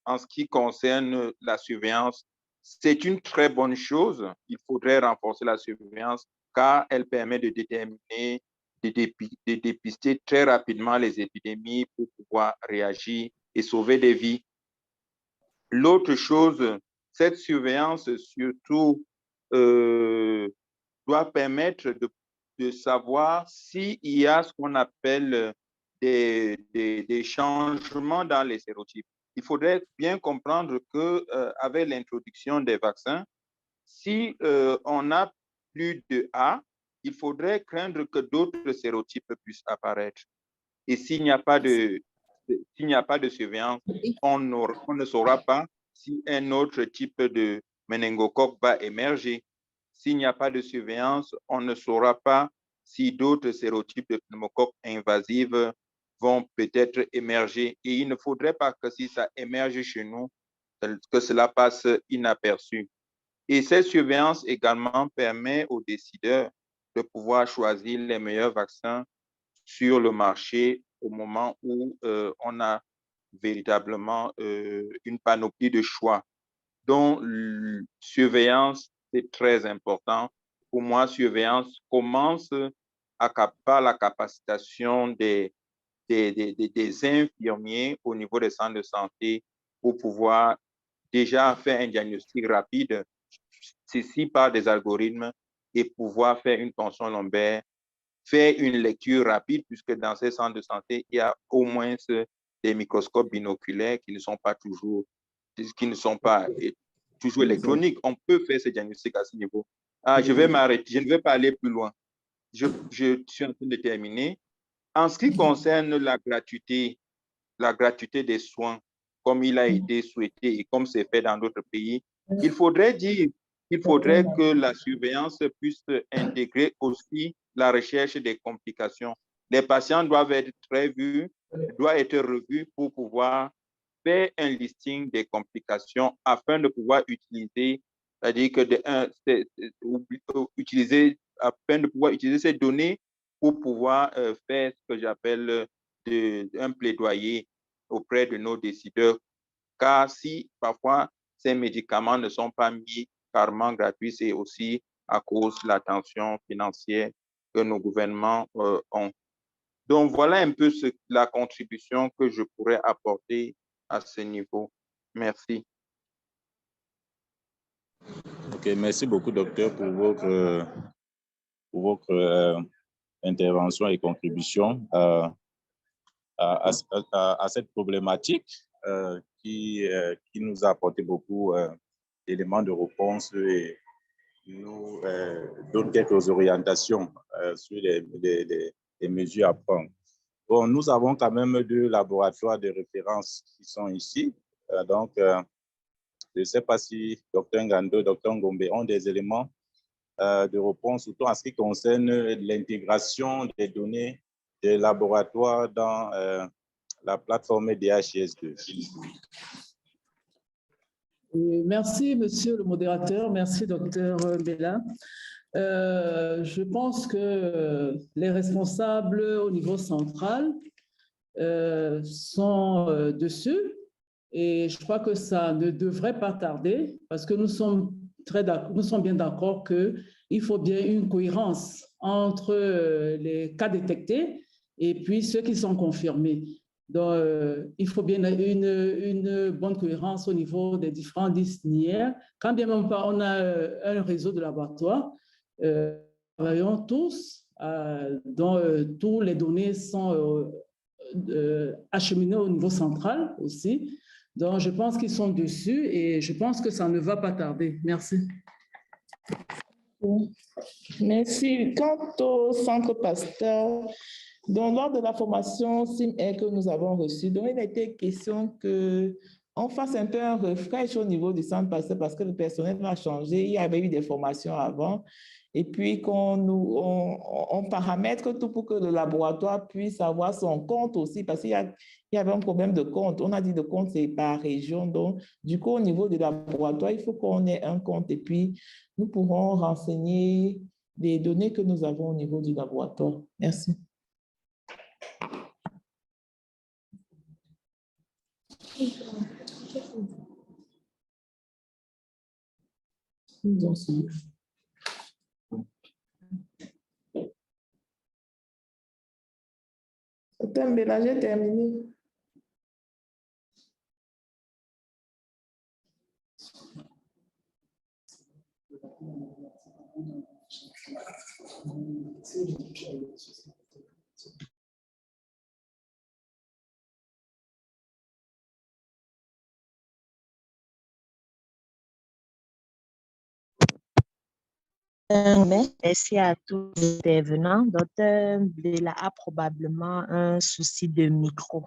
en ce qui concerne la surveillance, c'est une très bonne chose. Il faudrait renforcer la surveillance car elle permet de déterminer, de dépister très rapidement les épidémies pour pouvoir réagir et sauver des vies. L'autre chose, cette surveillance surtout doit permettre de savoir s'il y a ce qu'on appelle des changements dans les sérotypes. Il faudrait bien comprendre qu'avec l'introduction des vaccins, si on a plus de A, il faudrait craindre que d'autres sérotypes puissent apparaître. Et s'il n'y a pas de surveillance, on ne saura pas si un autre type de méningocoque va émerger. S'il n'y a pas de surveillance, on ne saura pas si d'autres sérotypes de pneumocoques invasives vont peut-être émerger. Et il ne faudrait pas que si ça émerge chez nous, que cela passe inaperçu. Et cette surveillance également permet aux décideurs de pouvoir choisir les meilleurs vaccins sur le marché au moment où on a véritablement une panoplie de choix. Donc, surveillance, c'est très important. Pour moi, surveillance commence par la capacitation des infirmiers au niveau des centres de santé pour pouvoir déjà faire un diagnostic rapide, ceci par des algorithmes, et pouvoir faire une ponction lombaire, faire une lecture rapide, puisque dans ces centres de santé, il y a au moins des microscopes binoculaires qui ne sont pas toujours électroniques. On peut faire ce diagnostic à ce niveau. Je vais m'arrêter, je ne vais pas aller plus loin. Je suis en train de terminer. En ce qui concerne la gratuité des soins, comme il a été souhaité et comme c'est fait dans d'autres pays, il faudrait que la surveillance puisse intégrer aussi la recherche des complications. Les patients doivent être revus pour pouvoir faire un listing des complications afin de pouvoir utiliser, c'est-à-dire afin de pouvoir utiliser ces données pour pouvoir faire ce que j'appelle un plaidoyer auprès de nos décideurs, car si parfois ces médicaments ne sont pas mis carrément gratuits, c'est aussi à cause de la tension financière que nos gouvernements ont. Donc, voilà un peu la contribution que je pourrais apporter à ce niveau. Merci. Ok, merci beaucoup, docteur, pour votre intervention et contribution à cette problématique qui nous a apporté beaucoup d'éléments de réponse et nous donne quelques orientations sur les mesures à prendre. Bon, nous avons quand même 2 laboratoires de référence qui sont ici. Donc, je ne sais pas si Dr Ngando, Dr Ngombe ont des éléments de réponse, surtout en ce qui concerne l'intégration des données des laboratoires dans la plateforme DHIS2. Merci, monsieur le modérateur. Merci, docteur Bella. Je pense que les responsables au niveau central sont dessus et je crois que ça ne devrait pas tarder parce que nous sommes bien d'accord qu'il faut bien une cohérence entre les cas détectés et puis ceux qui sont confirmés. Donc, il faut bien une bonne cohérence au niveau des différents disciplinaires. Quand bien même on a un réseau de laboratoires, nous travaillons tous, dont toutes les données sont acheminées au niveau central aussi. Donc, je pense qu'ils sont dessus et je pense que ça ne va pas tarder. Merci. Merci. Quant au Centre Pasteur, donc, lors de la formation SIM-Air que nous avons reçue, donc il a été question qu'on fasse un peu un refresh au niveau du Centre Pasteur parce que le personnel va changer. Il y avait eu des formations avant. Et puis qu'on paramètre tout pour que le laboratoire puisse avoir son compte aussi, parce qu'il y avait un problème de compte. On a dit le compte, c'est par région. Donc, du coup, au niveau du laboratoire, il faut qu'on ait un compte et puis nous pourrons renseigner les données que nous avons au niveau du laboratoire. Merci. Bella, j'ai terminé. Merci à tous les intervenants. Dr Bella a probablement un souci de micro.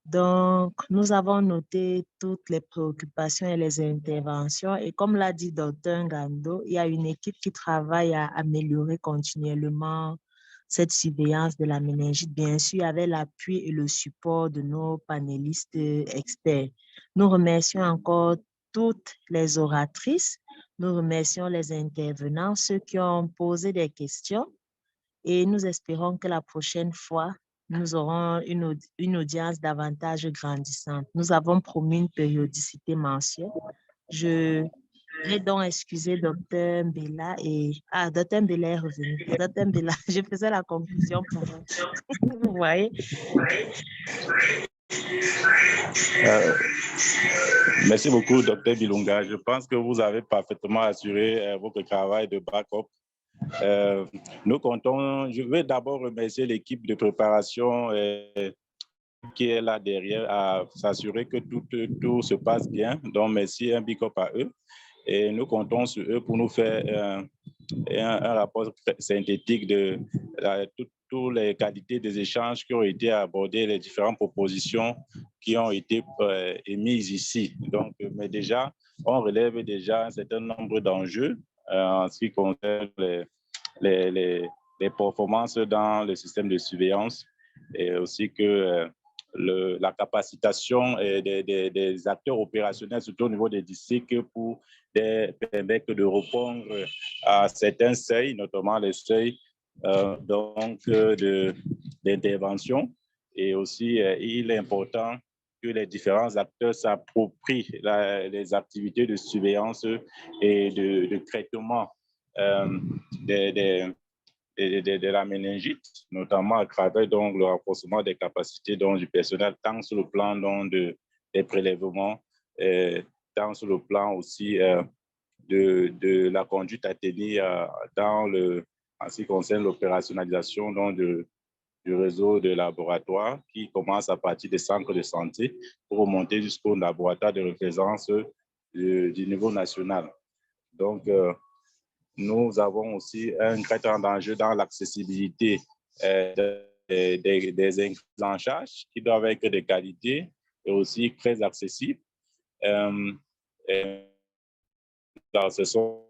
Donc, nous avons noté toutes les préoccupations et les interventions. Et comme l'a dit Dr Ngando, il y a une équipe qui travaille à améliorer continuellement cette surveillance de la méningite, bien sûr, avec l'appui et le support de nos panélistes experts. Nous remercions encore toutes les oratrices. Nous remercions les intervenants, ceux qui ont posé des questions et nous espérons que la prochaine fois, nous aurons une audience davantage grandissante. Nous avons promis une périodicité mensuelle. Je vais donc excuser Dr Bella et... Ah, Dr Bella est revenu. Dr Bella, je faisais la conclusion pour vous. Vous voyez? Merci beaucoup, Dr Bilunga. Je pense que vous avez parfaitement assuré votre travail de backup. Nous comptons, je vais d'abord remercier l'équipe de préparation qui est là derrière à s'assurer que tout se passe bien. Donc, merci, un big up à eux. Et nous comptons sur eux pour nous faire un rapport synthétique de toutes les qualités des échanges qui ont été abordés, les différentes propositions qui ont été émises ici. Donc, mais déjà, on relève déjà un certain nombre d'enjeux en ce qui concerne les performances dans le système de surveillance et aussi que la capacitation des acteurs opérationnels, surtout au niveau des districts, pour permettre de répondre à certains seuils, notamment les seuils d'intervention Et aussi, il est important que les différents acteurs s'approprient les activités de surveillance et de traitement de la méningite, notamment à travers donc, le renforcement des capacités donc, du personnel, tant sur le plan donc, des prélèvements, tant sur le plan aussi de la conduite à tenir en ce qui concerne l'opérationnalisation donc, du réseau de laboratoires qui commence à partir des centres de santé pour remonter jusqu'au laboratoire de référence du niveau national. Donc, nous avons aussi un grand enjeu dans l'accessibilité des incrits en charge qui doivent être de qualité et aussi très accessibles. Ce sont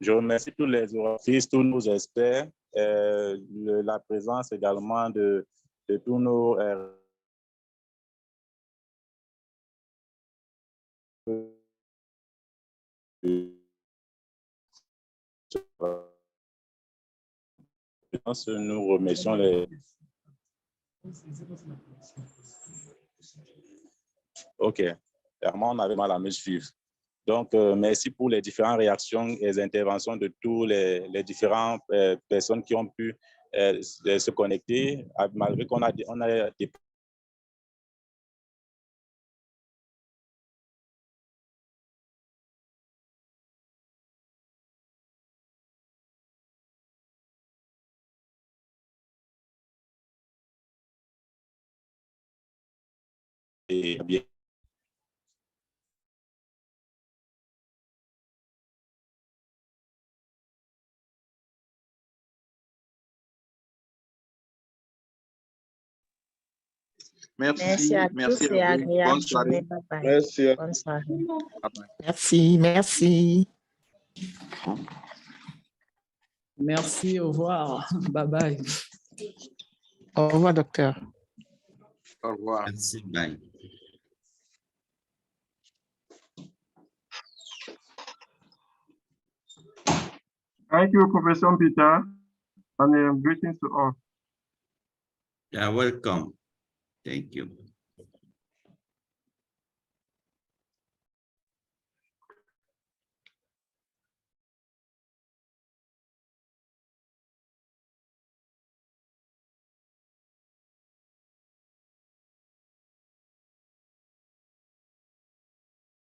je remercie tous les oratrices, tous nos experts, la présence également de tous nos nous remercions les... OK. Vraiment, on avait mal à me suivre. Donc, merci pour les différentes réactions et les interventions de tous les différentes personnes qui ont pu se connecter, malgré qu'on a des... Et bien. Merci à tous et agréable journée. Bye bye. Merci. Bonne soirée. Merci, merci. Merci, au revoir. Bye bye. Au revoir, docteur. Au revoir. Merci, bye. Thank you, Professor Peter, and greetings to all. You are welcome. Thank you.